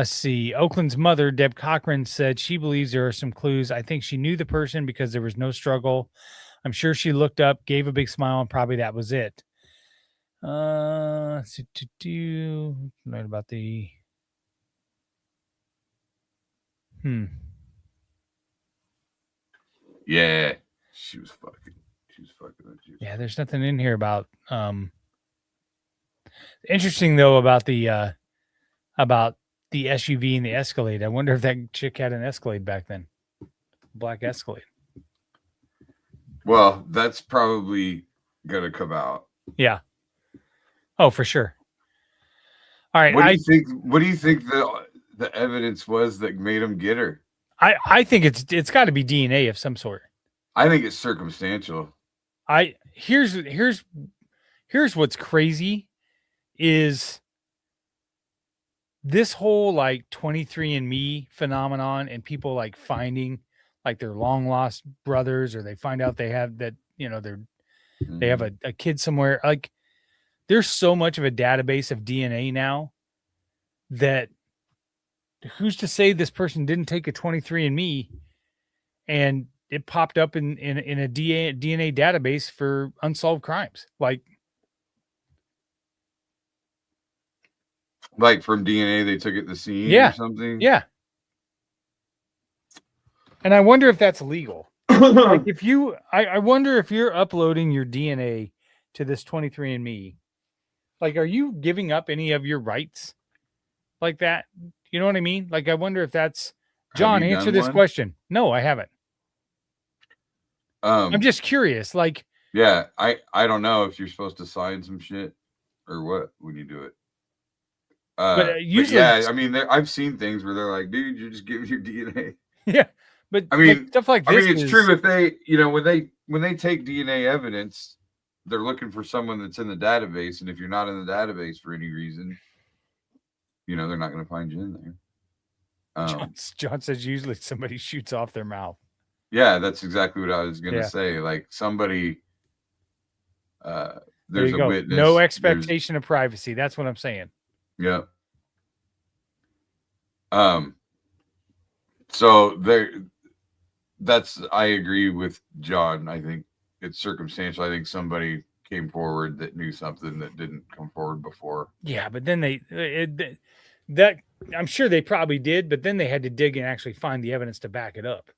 See, Oakland's mother, Deb Cochran, said she believes there are some clues. I think she knew the person because there was no struggle. I'm sure she looked up, gave a big smile, and probably that was it. Learn about the Yeah, she was fucking with you. Yeah, there's nothing in here about interesting though about the SUV and the Escalade. I wonder if that chick had an Escalade back then. Black Escalade. Well, that's probably gonna come out. Yeah. Oh, for sure. All right. What do you think? What do you think the evidence was that made him get her? I think it's got to be DNA of some sort. I think it's circumstantial. Here's what's crazy is this whole like 23andMe phenomenon and people like finding like their long lost brothers, or they find out they have that, you know, they have a kid somewhere. Like there's so much of a database of DNA now that who's to say this person didn't take a 23andMe and it popped up in a DNA database for unsolved crimes. Like from DNA, they took it to the scene or something. Yeah. And I wonder if that's legal. Like if I wonder if you're uploading your DNA to this 23andMe, like, are you giving up any of your rights like that? You know what I mean? Like, I wonder if that's John, answer this question. No, I haven't. I'm just curious. Like, yeah, I don't know if you're supposed to sign some shit or what when you do it. But usually, I mean, I've seen things where they're like, dude, you're just giving your DNA. Yeah. But I mean, like, stuff like this. I mean, it's true if they, you know, when they take DNA evidence, they're looking for someone that's in the database, and if you're not in the database for any reason, you know, they're not going to find you in there. John says usually somebody shoots off their mouth. Yeah, that's exactly what I was going to say. Like somebody, there's a witness. No expectation of privacy. That's what I'm saying. Yeah. So I agree with John. I think it's circumstantial. I think somebody came forward that knew something that didn't come forward before. Yeah, but then I'm sure they probably did, but then they had to dig and actually find the evidence to back it up.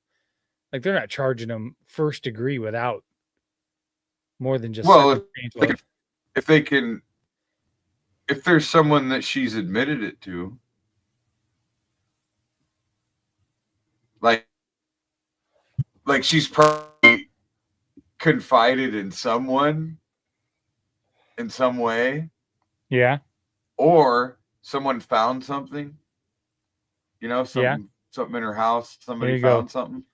Like they're not charging them first degree without more than just if there's someone that she's admitted it to, like she's probably confided in someone in some way. Yeah. Or someone found something, you know, something in her house. Somebody found something.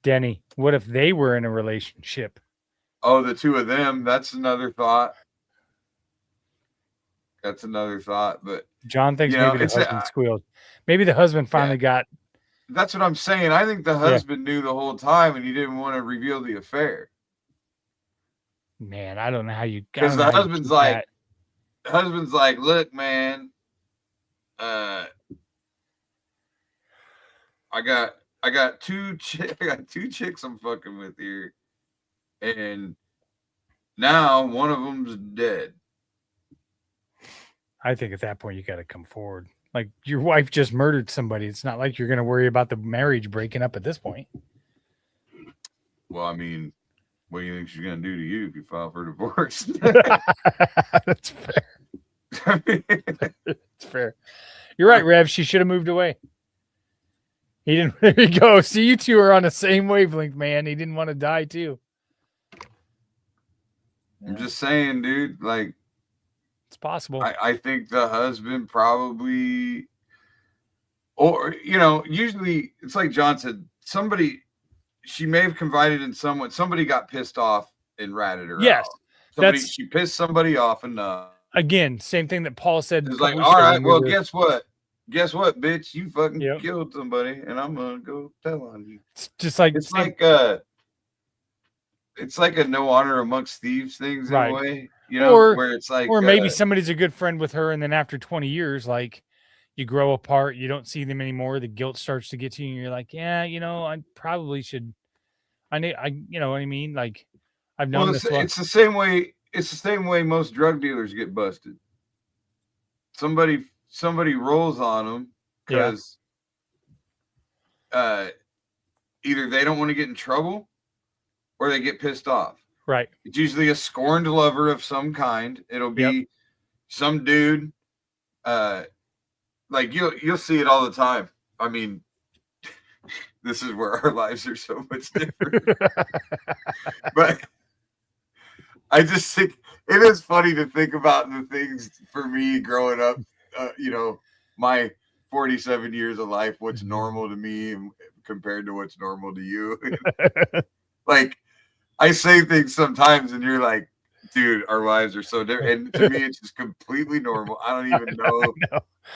Denny, what if they were in a relationship? Oh, the two of them. That's another thought. But John thinks maybe the husband squealed. Maybe the husband finally got. That's what I'm saying. I think the husband knew the whole time and he didn't want to reveal the affair. Man, I don't know how you. Because the husband's like, look, man, I got two chicks I'm fucking with here, and now one of them's dead. I think at that point you got to come forward. Like your wife just murdered somebody. It's not like you're going to worry about the marriage breaking up at this point. Well, I mean, what do you think she's going to do to you if you file for divorce? That's fair. It's fair. You're right, Rev. She should have moved away. He didn't. There you go. See, you two are on the same wavelength, man. He didn't want to die too. I'm just saying, dude. Like, it's possible. I think the husband probably, or you know, usually it's like John said. She may have confided in someone. Somebody got pissed off and ratted her out. She pissed somebody off enough. Again, same thing that Paul said. It's like, all right, well, guess what? Guess what, bitch? You fucking killed somebody, and I'm gonna go tell on you. It's just like it's like a no honor amongst thieves things in a way, you know, where it's like, or maybe somebody's a good friend with her, and then after 20 years, like you grow apart, you don't see them anymore. The guilt starts to get to you, and you're like, yeah, you know, I probably should. You know what I mean? Like I've known this. It's the same way. It's the same way most drug dealers get busted. Somebody rolls on them because either they don't want to get in trouble or they get pissed off. Right. It's usually a scorned lover of some kind. It'll be some dude. Like you'll see it all the time. I mean, this is where our lives are so much different. But I just think it is funny to think about the things for me growing up, my 47 years of life, what's normal to me compared to what's normal to you. Like, I say things sometimes and you're like, dude, our lives are so different. And to me, it's just completely normal. I don't even know.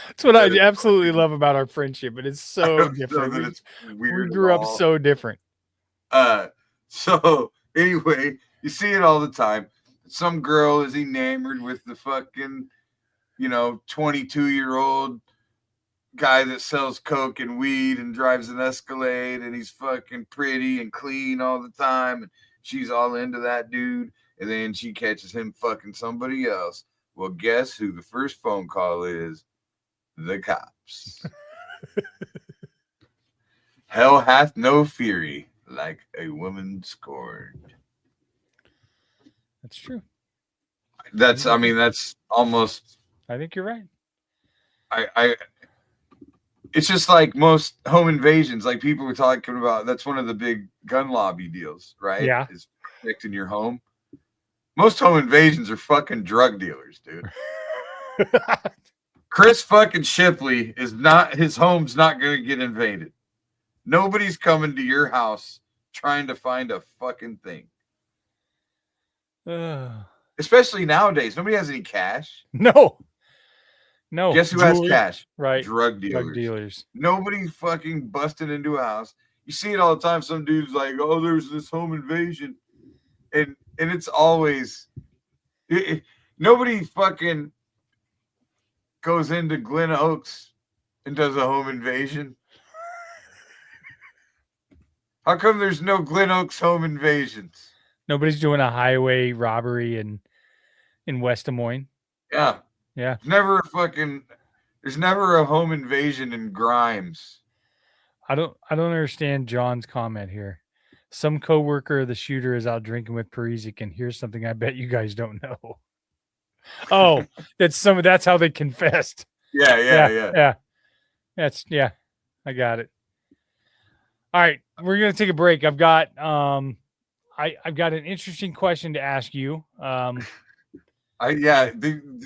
That's what I absolutely love about our friendship. But it's so different. It's weird. We grew up so different. So anyway, you see it all the time. Some girl is enamored with the fucking, 22-year-old guy that sells coke and weed and drives an Escalade, and he's fucking pretty and clean all the time. And she's all into that dude. And then she catches him fucking somebody else. Well, guess who the first phone call is? The cops. Hell hath no fury like a woman scorned. That's true. That's almost. I think you're right. It's just like most home invasions, like people were talking about. That's one of the big gun lobby deals, right? Yeah. Is protecting your home. Most home invasions are fucking drug dealers, dude. Chris fucking Shipley his home's not going to get invaded. Nobody's coming to your house trying to find a fucking thing. Especially nowadays. Nobody has any cash. No. Guess who has cash? Right. Drug dealers. Nobody fucking busting into a house. You see it all the time. Some dude's like, oh, there's this home invasion. And it's always nobody fucking goes into Glen Oaks and does a home invasion. How come there's no Glen Oaks home invasions? Nobody's doing a highway robbery in West Des Moines. Yeah. There's never a home invasion in Grimes. I don't understand John's comment here. Some coworker of the shooter is out drinking with Parisic, and here's something I bet you guys don't know. Oh, that's how they confessed. Yeah. I got it. All right, we're gonna take a break. I've got I've got an interesting question to ask you.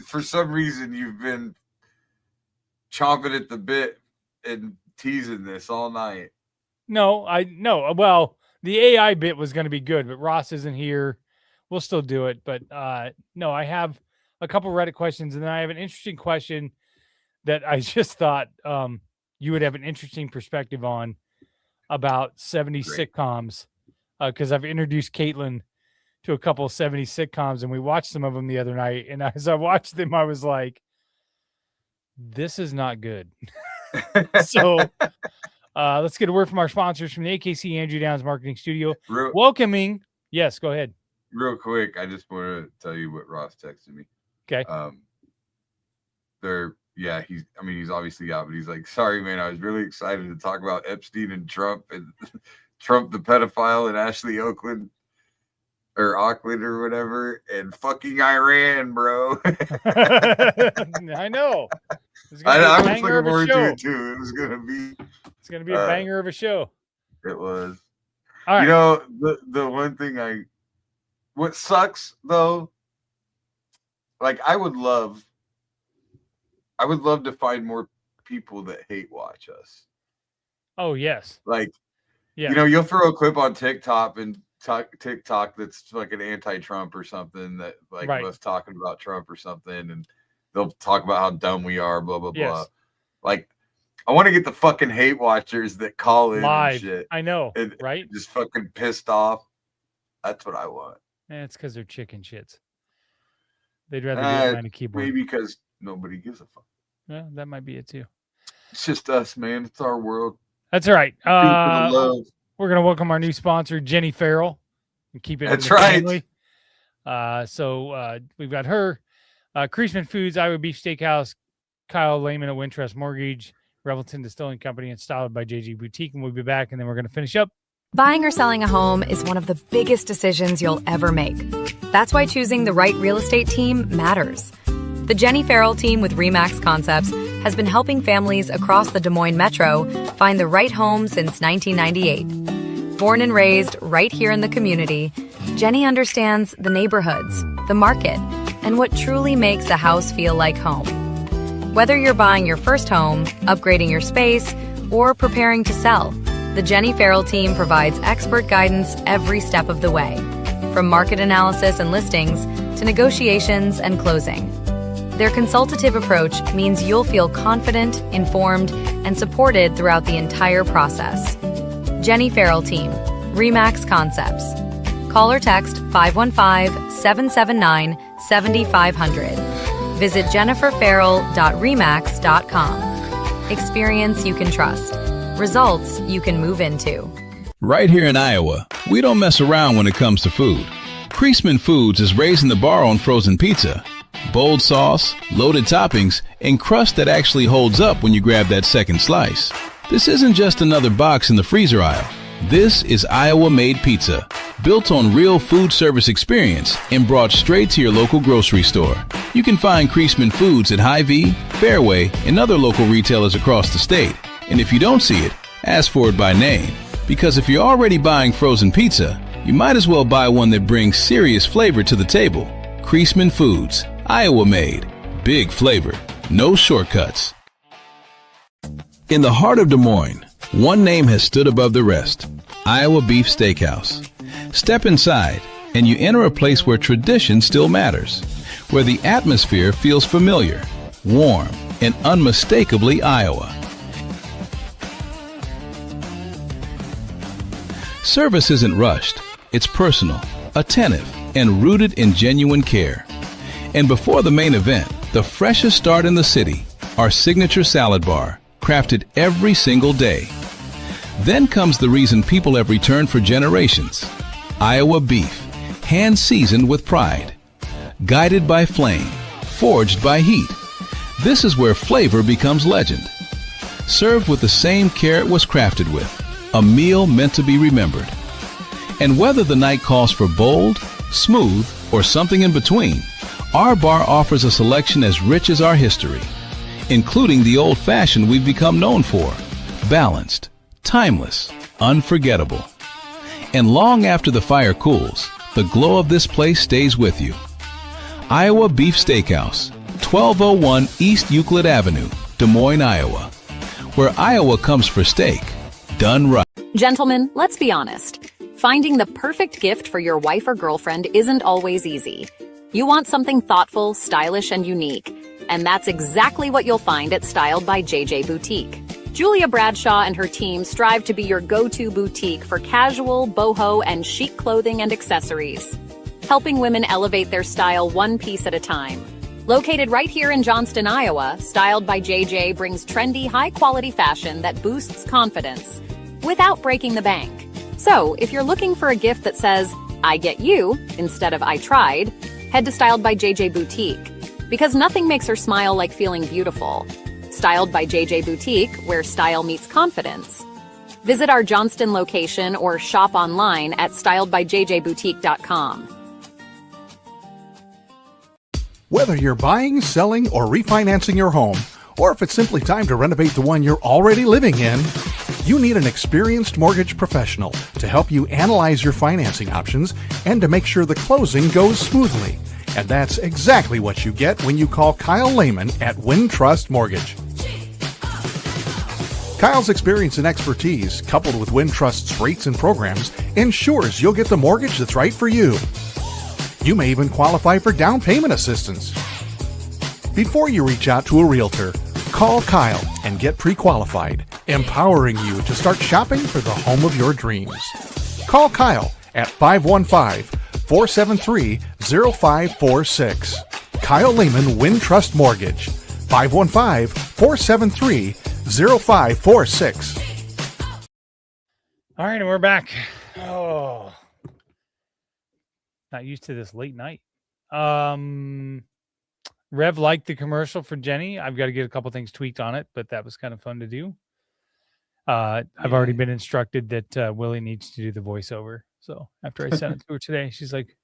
For some reason you've been chomping at the bit and teasing this all night. No. Well, the AI bit was going to be good, but Ross isn't here. We'll still do it. But no, I have a couple Reddit questions, and then I have an interesting question that I just thought you would have an interesting perspective on about 70s sitcoms, because I've introduced Caitlin to a couple of 70s sitcoms, and we watched some of them the other night. And as I watched them, I was like, this is not good. So let's get a word from our sponsors from the AKC Andrew Downs Marketing Studio. Welcoming. Yes, go ahead. Real quick, I just want to tell you what Ross texted me. Okay. He's obviously out, but he's like, sorry, man, I was really excited to talk about Epstein and Trump Trump the pedophile and Ashley Auckland or whatever, and fucking Iran, bro. I know. I was looking forward to it too. It's gonna be a banger of a show. It was. All right. The one thing what sucks though, like I would love to find more people that hate watch us. Oh yes. Like, yeah. You'll throw a clip on TikTok that's fucking anti-Trump or something that was talking about Trump or something, and they'll talk about how dumb we are, blah blah blah. Like, I want to get the fucking hate watchers that call in live. And shit. I know, right? Just fucking pissed off. That's what I want. It's because they're chicken shits. They'd rather be behind a keyboard. Maybe because nobody gives a fuck. Yeah, that might be it too. It's just us, man. It's our world. That's all right. We're gonna welcome our new sponsor, Jenny Farrell, and keep it. That's right. Family. So we've got her, Creasman Foods, Iowa Beef Steakhouse, Kyle Lehman at Wintrust Mortgage, Revelton Distilling Company, and Styled by JG Boutique. And we'll be back, and then we're gonna finish up. Buying or selling a home is one of the biggest decisions you'll ever make. That's why choosing the right real estate team matters. The Jenny Farrell team with RE/MAX Concepts has been helping families across the Des Moines metro find the right home since 1998. Born and raised right here in the community, Jenny understands the neighborhoods, the market, and what truly makes a house feel like home. Whether you're buying your first home, upgrading your space, or preparing to sell, the Jenny Farrell team provides expert guidance every step of the way, from market analysis and listings to negotiations and closing. Their consultative approach means you'll feel confident, informed, and supported throughout the entire process. Jenny Farrell Team, RE/MAX Concepts. Call or text 515-779-7500. Visit jenniferfarrell.remax.com. Experience you can trust. Results you can move into. Right here in Iowa, we don't mess around when it comes to food. Creasman Foods is raising the bar on frozen pizza. Bold sauce, loaded toppings, and crust that actually holds up when you grab that second slice. This isn't just another box in the freezer aisle. This is Iowa-made pizza, built on real food service experience and brought straight to your local grocery store. You can find Creasman Foods at Hy-Vee, Fairway, and other local retailers across the state. And if you don't see it, ask for it by name. Because if you're already buying frozen pizza, you might as well buy one that brings serious flavor to the table. Creasman Foods, Iowa-made, big flavor, no shortcuts. In the heart of Des Moines, one name has stood above the rest, Iowa Beef Steakhouse. Step inside, and you enter a place where tradition still matters, where the atmosphere feels familiar, warm, and unmistakably Iowa. Service isn't rushed, it's personal, attentive, and rooted in genuine care. And before the main event, the freshest start in the city, our signature salad bar, crafted every single day. Then comes the reason people have returned for generations. Iowa beef, hand-seasoned with pride. Guided by flame, forged by heat. This is where flavor becomes legend. Served with the same care it was crafted with, a meal meant to be remembered. And whether the night calls for bold, smooth, or something in between, our bar offers a selection as rich as our history, including the old-fashioned we've become known for, balanced, timeless, unforgettable. And long after the fire cools, the glow of this place stays with you. Iowa Beef Steakhouse, 1201 East Euclid Avenue, Des Moines, Iowa, where Iowa comes for steak, done right. Gentlemen, let's be honest. Finding the perfect gift for your wife or girlfriend isn't always easy. You want something thoughtful, stylish, and unique, and that's exactly what you'll find at Styled by JJ Boutique. Julia Bradshaw and her team strive to be your go-to boutique for casual, boho, and chic clothing and accessories, helping women elevate their style one piece at a time. Located right here in Johnston, Iowa, Styled by JJ brings trendy, high-quality fashion that boosts confidence without breaking the bank. So, if you're looking for a gift that says, I get you, instead of I tried, head to Styled by JJ Boutique, because nothing makes her smile like feeling beautiful. Styled by JJ Boutique, where style meets confidence. Visit our Johnston location or shop online at styledbyjjboutique.com. Whether you're buying, selling, or refinancing your home, or if it's simply time to renovate the one you're already living in, you need an experienced mortgage professional to help you analyze your financing options and to make sure the closing goes smoothly. And that's exactly what you get when you call Kyle Lehman at Wintrust Mortgage. Kyle's experience and expertise, coupled with Wintrust's rates and programs, ensures you'll get the mortgage that's right for you. You may even qualify for down payment assistance. Before you reach out to a realtor, call Kyle and get pre-qualified, empowering you to start shopping for the home of your dreams. Call Kyle at 515-473-0546. Kyle Lehman Wintrust Mortgage, 515-473-0546. All right, and we're back. Oh, not used to this late night. Rev liked the commercial for Jenny. I've got to get a couple things tweaked on it, but that was kind of fun to do. I've already been instructed that Willie needs to do the voiceover. So after I sent it to her today, she's like,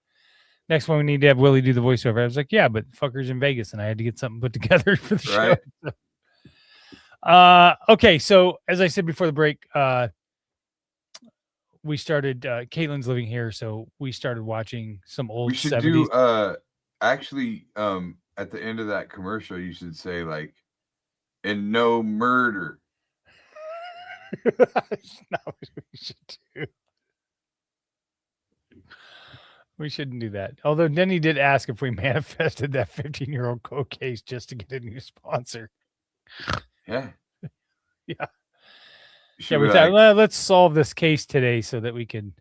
next one we need to have Willie do the voiceover. I was like, yeah, but fucker's in Vegas, and I had to get something put together for the show. Okay, so as I said before the break, we started. Caitlin's living here, so we started watching some old. We should 70s. do actually at the end of that commercial, you should say like, and no murder. That's not what we should do. We shouldn't do that. Although Denny did ask if we manifested that 15-year-old Coke case just to get a new sponsor. Yeah. Yeah. Should Yeah, we we, thought, like, well, let's solve this case today so that we can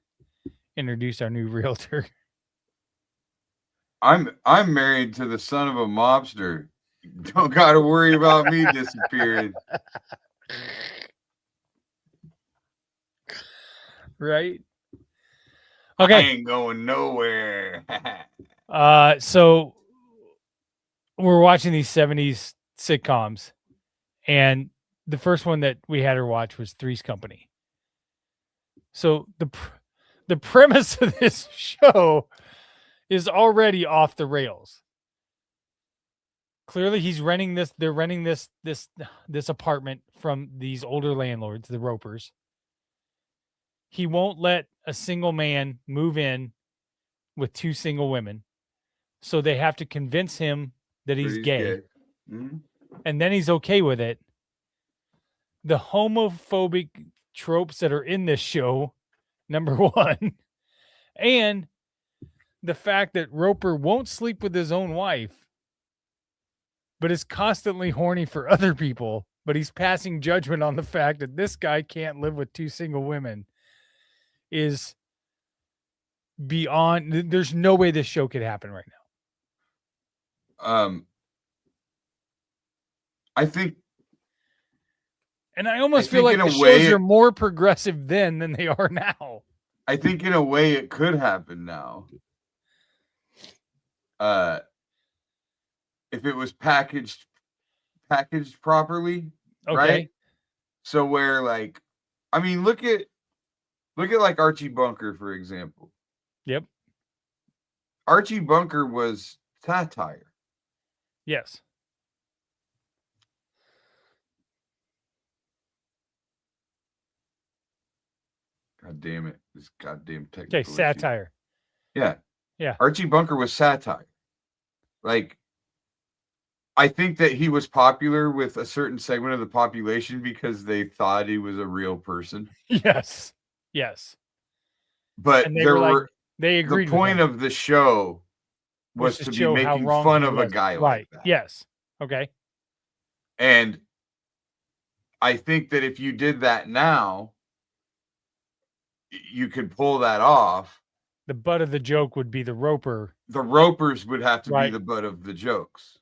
introduce our new realtor. I'm married to the son of a mobster. Don't got to worry about me disappearing. Right? I Okay. ain't going nowhere. So we're watching these 70s sitcoms, and the first one that we had her watch was Three's Company. So the premise of this show is already off the rails. Clearly, he's renting this. They're renting this apartment from these older landlords, the Ropers. He won't let a single man move in with two single women, so they have to convince him that he's gay. Mm-hmm. And then he's okay with it. The homophobic tropes that are in this show, number one, and the fact that Roper won't sleep with his own wife, but is constantly horny for other people, but he's passing judgment on the fact that this guy can't live with two single women is beyond. There's no way this show could happen right now. I think, and I almost feel like the shows are more progressive then than they are now. I think in a way it could happen now. If it was packaged properly, okay. Right? So where like, I mean, look at like Archie Bunker, for example. Yep. Archie Bunker was satire. Yes. God damn it. This goddamn technical Okay, satire. Issue. Yeah. Yeah. Archie Bunker was satire. Like, I think that he was popular with a certain segment of the population because they thought he was a real person. Yes. Yes. But they agreed. The point of the show was to be making fun of a guy like that. Yes. Okay. And I think that if you did that now, you could pull that off. The butt of the joke would be the Roper. The Ropers would have to be the butt of the jokes.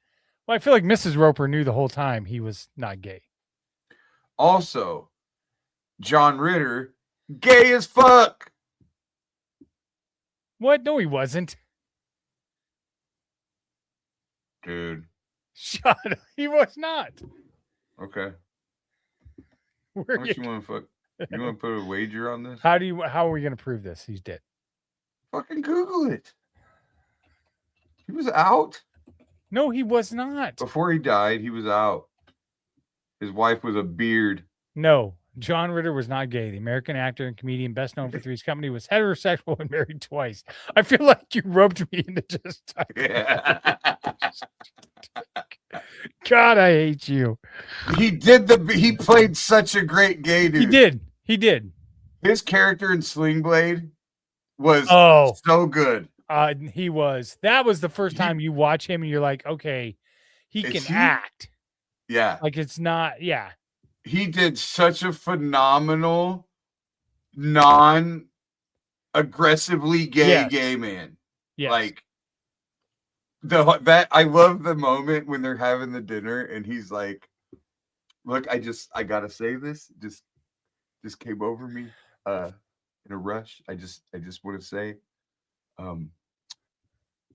Well, I feel like Mrs. Roper knew the whole time he was not gay. Also, John Ritter, gay as fuck. What? No, he wasn't. Dude. Shut up. He was not. Okay. How much you want to fuck? You want to put a wager on this? How are we going to prove this? He's dead. Fucking Google it. He was out. No, he was not. Before he died, he was out. His wife was a beard. No, John Ritter was not gay. The American actor and comedian best known for Three's Company was heterosexual and married twice. I feel like you roped me into just talking. Yeah. God, I hate you. He played such a great gay dude. He did. His character in Sling Blade was so good. He was. That was the first time you watch him and you're like, okay, he can act. Yeah. Like it's not, yeah. He did such a phenomenal, non-aggressively gay man. Yes. Like I love the moment when they're having the dinner and he's like, look, I gotta say this. Just came over me in a rush. I just want to say,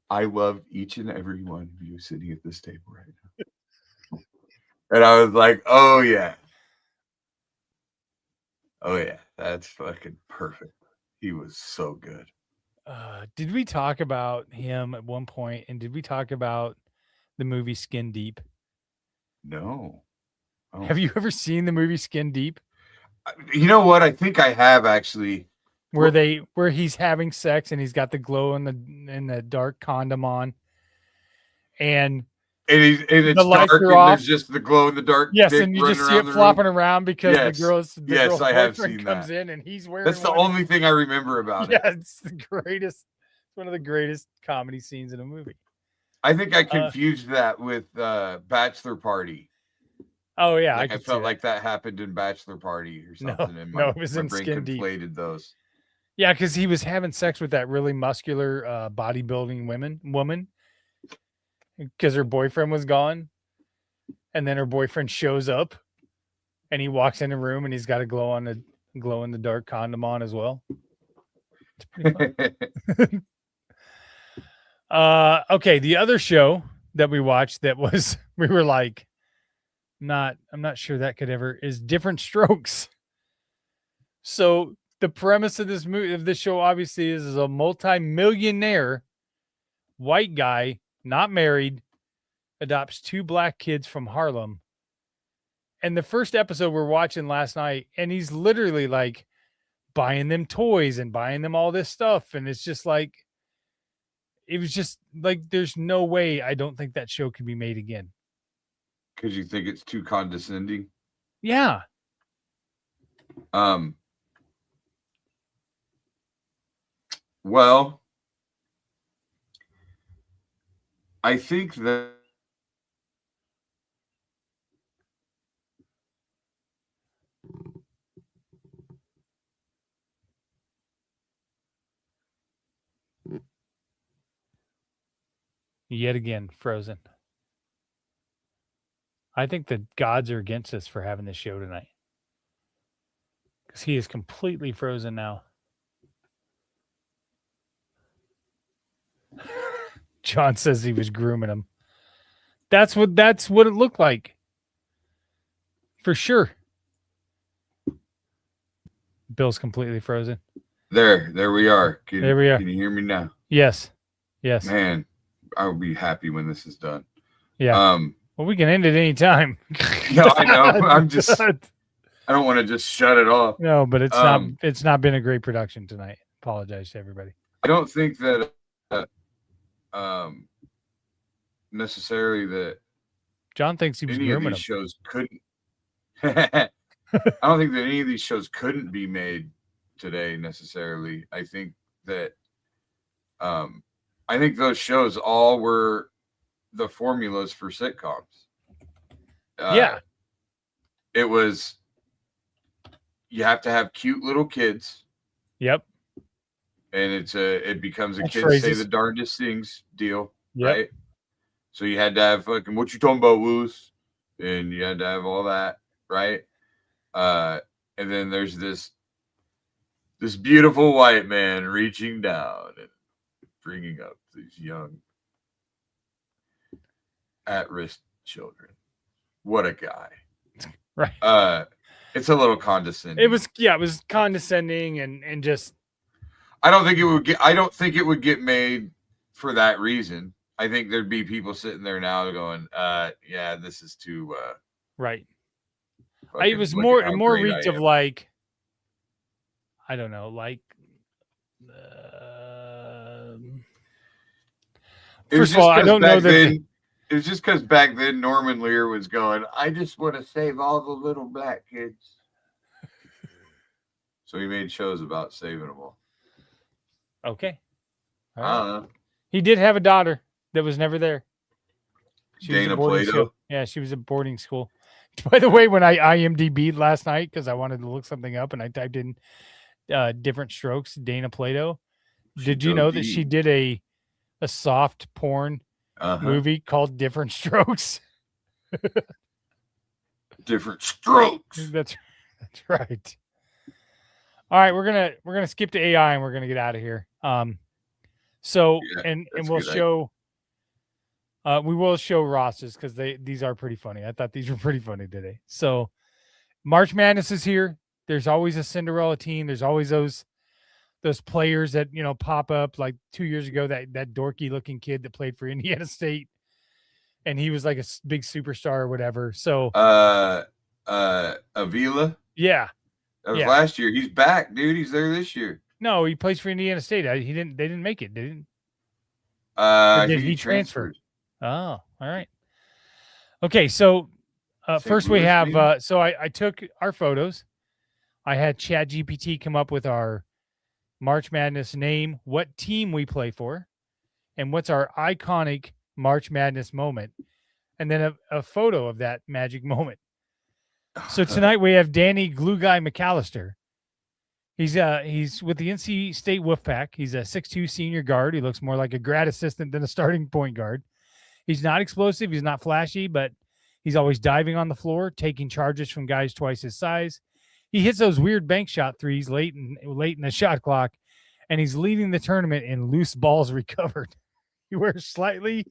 I love each and every one of you sitting at this table right now. And I was like, oh yeah, that's fucking perfect. He was so good. Did we talk about him at one point? And did we talk about the movie Skin Deep? No. Oh. Have you ever seen the movie Skin Deep? You know what? I think I have actually. Where he's having sex and he's got the glow in the dark condom on, and it's the lights dark are and off. there's just the glow in the dark. Yes, and you just see it flopping around because the girl's boyfriend comes in and he's wearing. That's the only thing I remember about it. Yeah, it's the greatest. It's one of the greatest comedy scenes in a movie. I think I confused that with Bachelor Party. Oh yeah, I felt like that happened in Bachelor Party or something. No, it was in Skin Deep. Those. Yeah, because he was having sex with that really muscular bodybuilding woman, because her boyfriend was gone, and then her boyfriend shows up, and he walks in the room and he's got a glow in the dark condom on as well. It's pretty fun. Okay, the other show that we watched we were like, I'm not sure that could ever is Different Strokes. So the premise of this show obviously is a multi-millionaire white guy, not married, adopts 2 black kids from Harlem. And the first episode we're watching last night, and he's literally like buying them toys and buying them all this stuff. And it's just like, it was just like, there's no way I don't think that show can be made again. Because you think it's too condescending? Yeah. Well, I think that yet again frozen. I think the gods are against us for having this show tonight, because he is completely frozen now. John says he was grooming him. That's what it looked like. For sure. Bill's completely frozen. There we are. There we are. Can you hear me now? Yes. Man, I'll be happy when this is done. Yeah. Well, we can end it any time. No, I know. I don't want to just shut it off. No, but it's not been a great production tonight. Apologize to everybody. I don't think that necessarily that John thinks he was any of grooming these him. shows couldn't. I don't think that any of these shows couldn't be made today necessarily. I think that I think those shows all were the formulas for sitcoms. Yeah. It was, you have to have cute little kids. Yep. And it becomes a That's kids phrases. say the darndest things deal. Yep. Right. So you had to have fucking, what you talking about, Woos? And you had to have all that. Right. And then there's this beautiful white man reaching down and bringing up these young at-risk children. What a guy. Right. It's a little condescending. It was condescending and just, I don't think it would get made for that reason. I think there'd be people sitting there now going, yeah, this is too right. It was more reeked of like, I don't know, like first of all, I don't know that it was just because back then Norman Lear was going, I just want to save all the little black kids. So he made shows about saving them all. Okay. All I right. don't know. He did have a daughter that was never there. She was Dana at boarding Plato. school. Yeah, she was at boarding school. By the way, when I IMDb'd last night because I wanted to look something up and I typed in Different Strokes, Dana Plato. Did you know that she did a soft porn movie called Different Strokes? Different Strokes. That's right. All right, we're gonna skip to AI and we're gonna get out of here. So and we'll show. We will show Ross's because these are pretty funny. I thought these were pretty funny today. So March Madness is here. There's always a Cinderella team. There's always those players that, you know, pop up. Like 2 years ago, that dorky looking kid that played for Indiana State, and he was like a big superstar or whatever. So Avila. Yeah. That was last year. He's back, dude. He's there this year. No, he plays for Indiana State. They didn't make it, didn't? Did he transferred? Oh, all right. Okay, so first we have. So I took our photos. I had ChatGPT come up with our March Madness name, what team we play for, and what's our iconic March Madness moment, and then a photo of that magic moment. So tonight we have Danny Glue Guy McAllister. He's with the NC State Wolfpack. He's a 6'2" senior guard. He looks more like a grad assistant than a starting point guard. He's not explosive. He's not flashy, but he's always diving on the floor, taking charges from guys twice his size. He hits those weird bank shot threes late in the shot clock, and he's leading the tournament in loose balls recovered. He wears slightly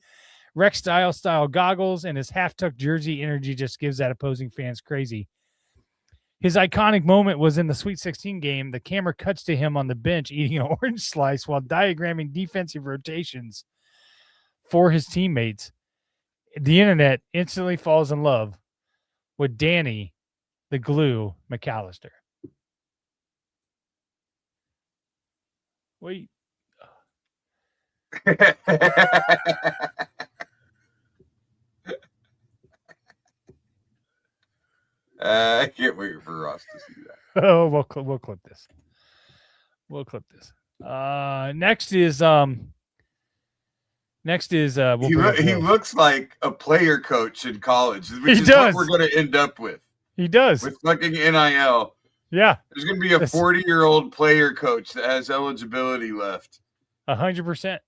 rec style goggles, and his half-tucked jersey energy just gives that opposing fans crazy. His iconic moment was in the Sweet 16 game. The camera cuts to him on the bench eating an orange slice while diagramming defensive rotations for his teammates. The internet instantly falls in love with Danny the Glue McAllister. Wait. I can't wait for Ross to see that. Oh, we'll clip this. We'll clip this. Next is he looks like a player coach in college, which is what we're going to end up with. He does. With fucking NIL. Yeah. There's going to be a 40-year-old player coach that has eligibility left. 100%.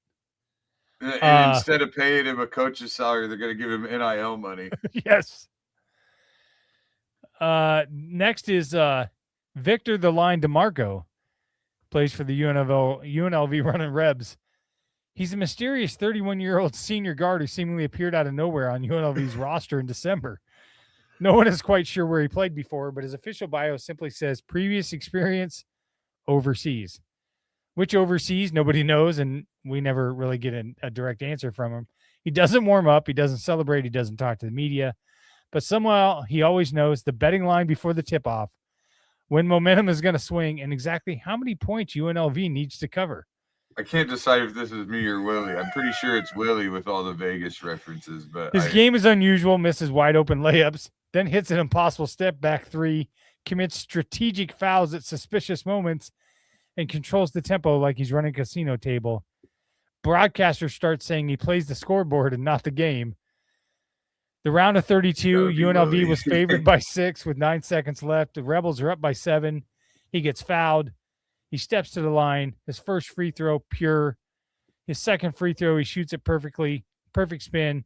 And instead of paying him a coach's salary, they're going to give him NIL money. Yes. Next is Victor the Line DeMarco. Plays for the UNLV running Rebs. He's a mysterious 31-year-old senior guard who seemingly appeared out of nowhere on UNLV's roster in December. No one is quite sure where he played before, but his official bio simply says previous experience overseas. Which overseas, nobody knows, and we never really get a direct answer from him. He doesn't warm up. He doesn't celebrate. He doesn't talk to the media. But somehow he always knows the betting line before the tip-off, when momentum is going to swing, and exactly how many points UNLV needs to cover. I can't decide if this is me or Willie. I'm pretty sure it's Willie with all the Vegas references. But his game is unusual, misses wide-open layups, then hits an impossible step-back three, commits strategic fouls at suspicious moments, and controls the tempo like he's running a casino table. Broadcasters start saying he plays the scoreboard and not the game. The round of 32, UNLV was favored by 6 with 9 seconds left. The Rebels are up by 7. He gets fouled. He steps to the line. His first free throw, pure. His second free throw, he shoots it perfectly. Perfect spin.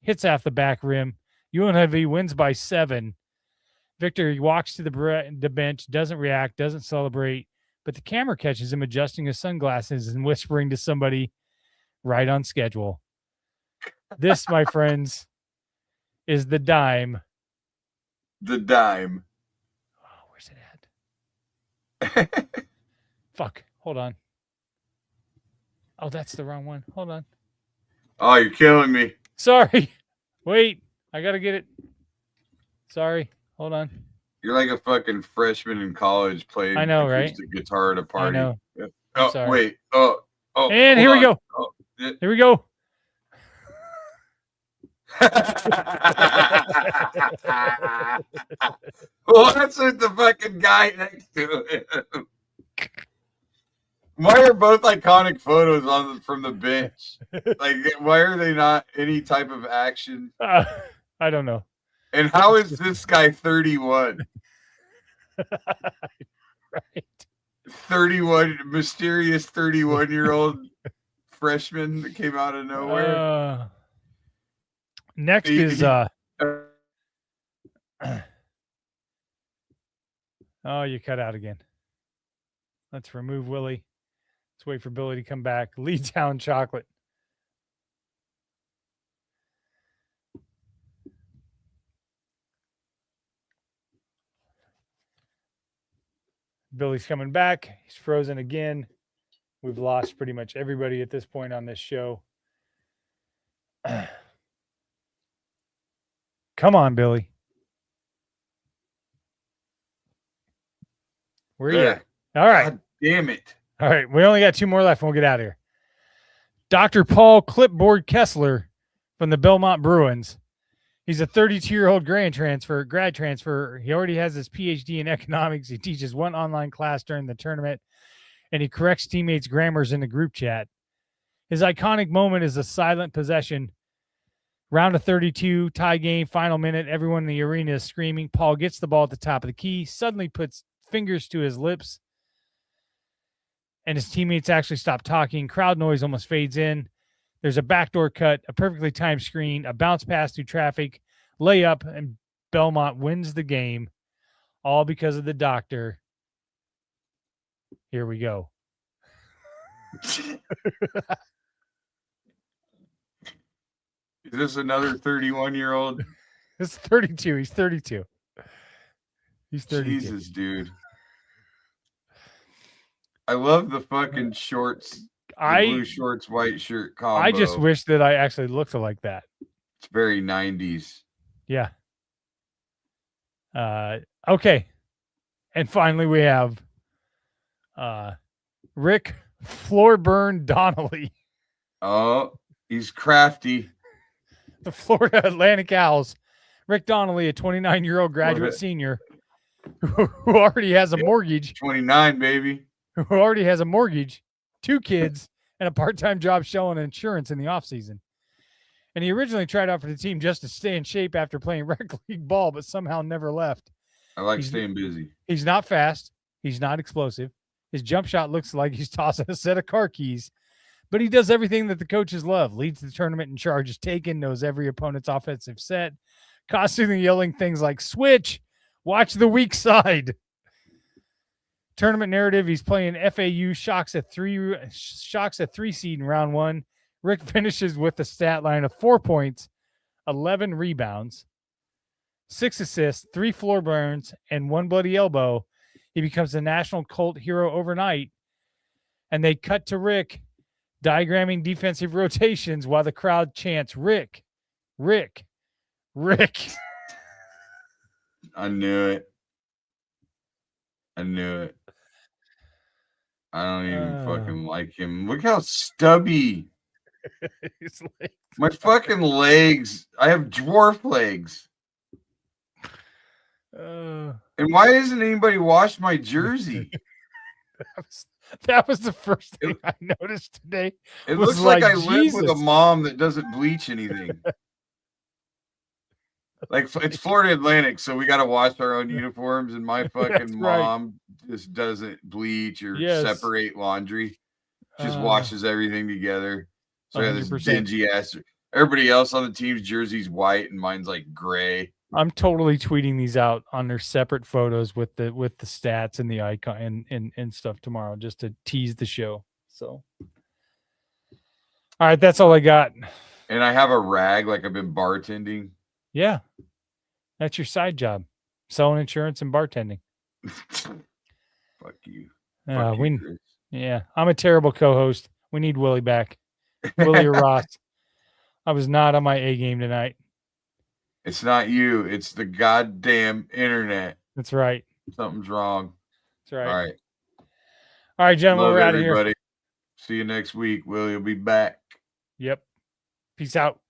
Hits off the back rim. UNLV wins by 7. Victor, he walks to the bench, doesn't react, doesn't celebrate, but the camera catches him adjusting his sunglasses and whispering to somebody right on schedule. This, my friends, is the dime. The dime. Oh, where's it at? Fuck. Hold on. Oh, that's the wrong one. Hold on. Oh, you're killing me. Sorry. Wait. I got to get it. Sorry. Hold on. You're like a fucking freshman in college playing acoustic guitar at a party. I know. Oh, sorry. Wait. Oh. And here we go. Oh, here we go. Well, that's with the fucking guy next to him. Why are both iconic photos from the bench? Like, why are they not any type of action? I don't know. And how is this guy 31? Right. 31, mysterious 31-year-old freshman that came out of nowhere. Next is oh, you cut out again. Let's remove Willie. Let's wait for Billy to come back. Lee Town Chocolate. Billy's coming back. He's frozen again. We've lost pretty much everybody at this point on this show. Come on, Billy. Where are you at? All right. God damn it. All right. We only got 2 more left and we'll get out of here. Dr. Paul Clipboard Kessler from the Belmont Bruins. He's a 32-year-old grad transfer. He already has his PhD in economics. He teaches 1 online class during the tournament, and he corrects teammates' grammars in the group chat. His iconic moment is a silent possession. Round of 32, tie game, final minute. Everyone in the arena is screaming. Paul gets the ball at the top of the key, suddenly puts fingers to his lips, and his teammates actually stop talking. Crowd noise almost fades in. There's a backdoor cut, a perfectly timed screen, a bounce pass through traffic, layup, and Belmont wins the game, all because of the doctor. Here we go. Is this another 31-year-old? It's 32. He's 32. He's 32. Jesus, dude. I love the fucking shorts. Blue shorts, white shirt combo. I just wish that I actually looked like that. It's very 90s. Yeah. Okay. And finally we have Rick Floorburn Donnelly. Oh, he's crafty. The Florida Atlantic Owls. Rick Donnelly, a 29-year-old graduate senior who already has a mortgage. 29, baby. Who already has a mortgage, 2 kids, and a part-time job selling insurance in the offseason. And he originally tried out for the team just to stay in shape after playing rec league ball, but somehow never left. I like staying busy. He's not fast. He's not explosive. His jump shot looks like he's tossing a set of car keys. But he does everything that the coaches love. Leads the tournament in charges taken, knows every opponent's offensive set, constantly yelling things like, switch, watch the weak side. Tournament narrative, he's playing FAU, shocks a 3 seed in round 1. Rick finishes with a stat line of 4 points, 11 rebounds, 6 assists, 3 floor burns, and 1 bloody elbow. He becomes a national cult hero overnight. And they cut to Rick diagramming defensive rotations while the crowd chants, Rick, Rick, Rick. I knew it. I don't even fucking like him. Look how stubby. His legs. My fucking legs. I have dwarf legs. And why hasn't anybody washed my jersey? That was the first thing I noticed today. It looks like I live with a mom that doesn't bleach anything. Like, it's Florida Atlantic, so we got to wash our own uniforms, and my fucking mom just doesn't bleach or separate laundry. Just washes everything together. So I have this dingy ass. Everybody else on the team's jersey's white, and mine's like gray. I'm totally tweeting these out on their separate photos with the stats and the icon and stuff tomorrow, just to tease the show. So, all right, that's all I got. And I have a rag, like I've been bartending. Yeah, that's your side job, selling insurance and bartending. Fuck you. Chris. Yeah, I'm a terrible co-host. We need Willie back. Willie or Ross. I was not on my A game tonight. It's not you. It's the goddamn internet. That's right. Something's wrong. That's right. All right. All right, gentlemen, we're out of here. See you next week. Willie will be back. Yep. Peace out.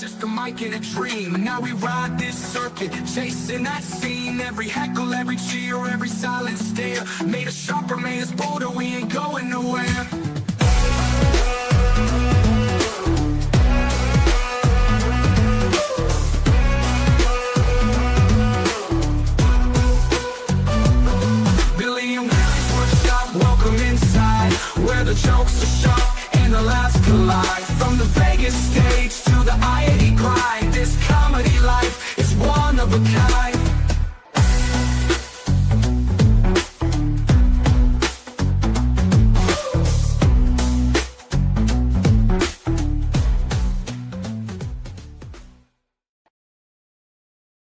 Just a mic and a dream. Now we ride this circuit, chasing that scene. Every heckle, every cheer, every silent stare. Made us sharper, made us bolder. We ain't going nowhere. Billy and Willie's workshop, welcome inside, where the jokes are sharp and the laughs collide. From the Vegas stage to the I-80 grind, this comedy life is one of a kind.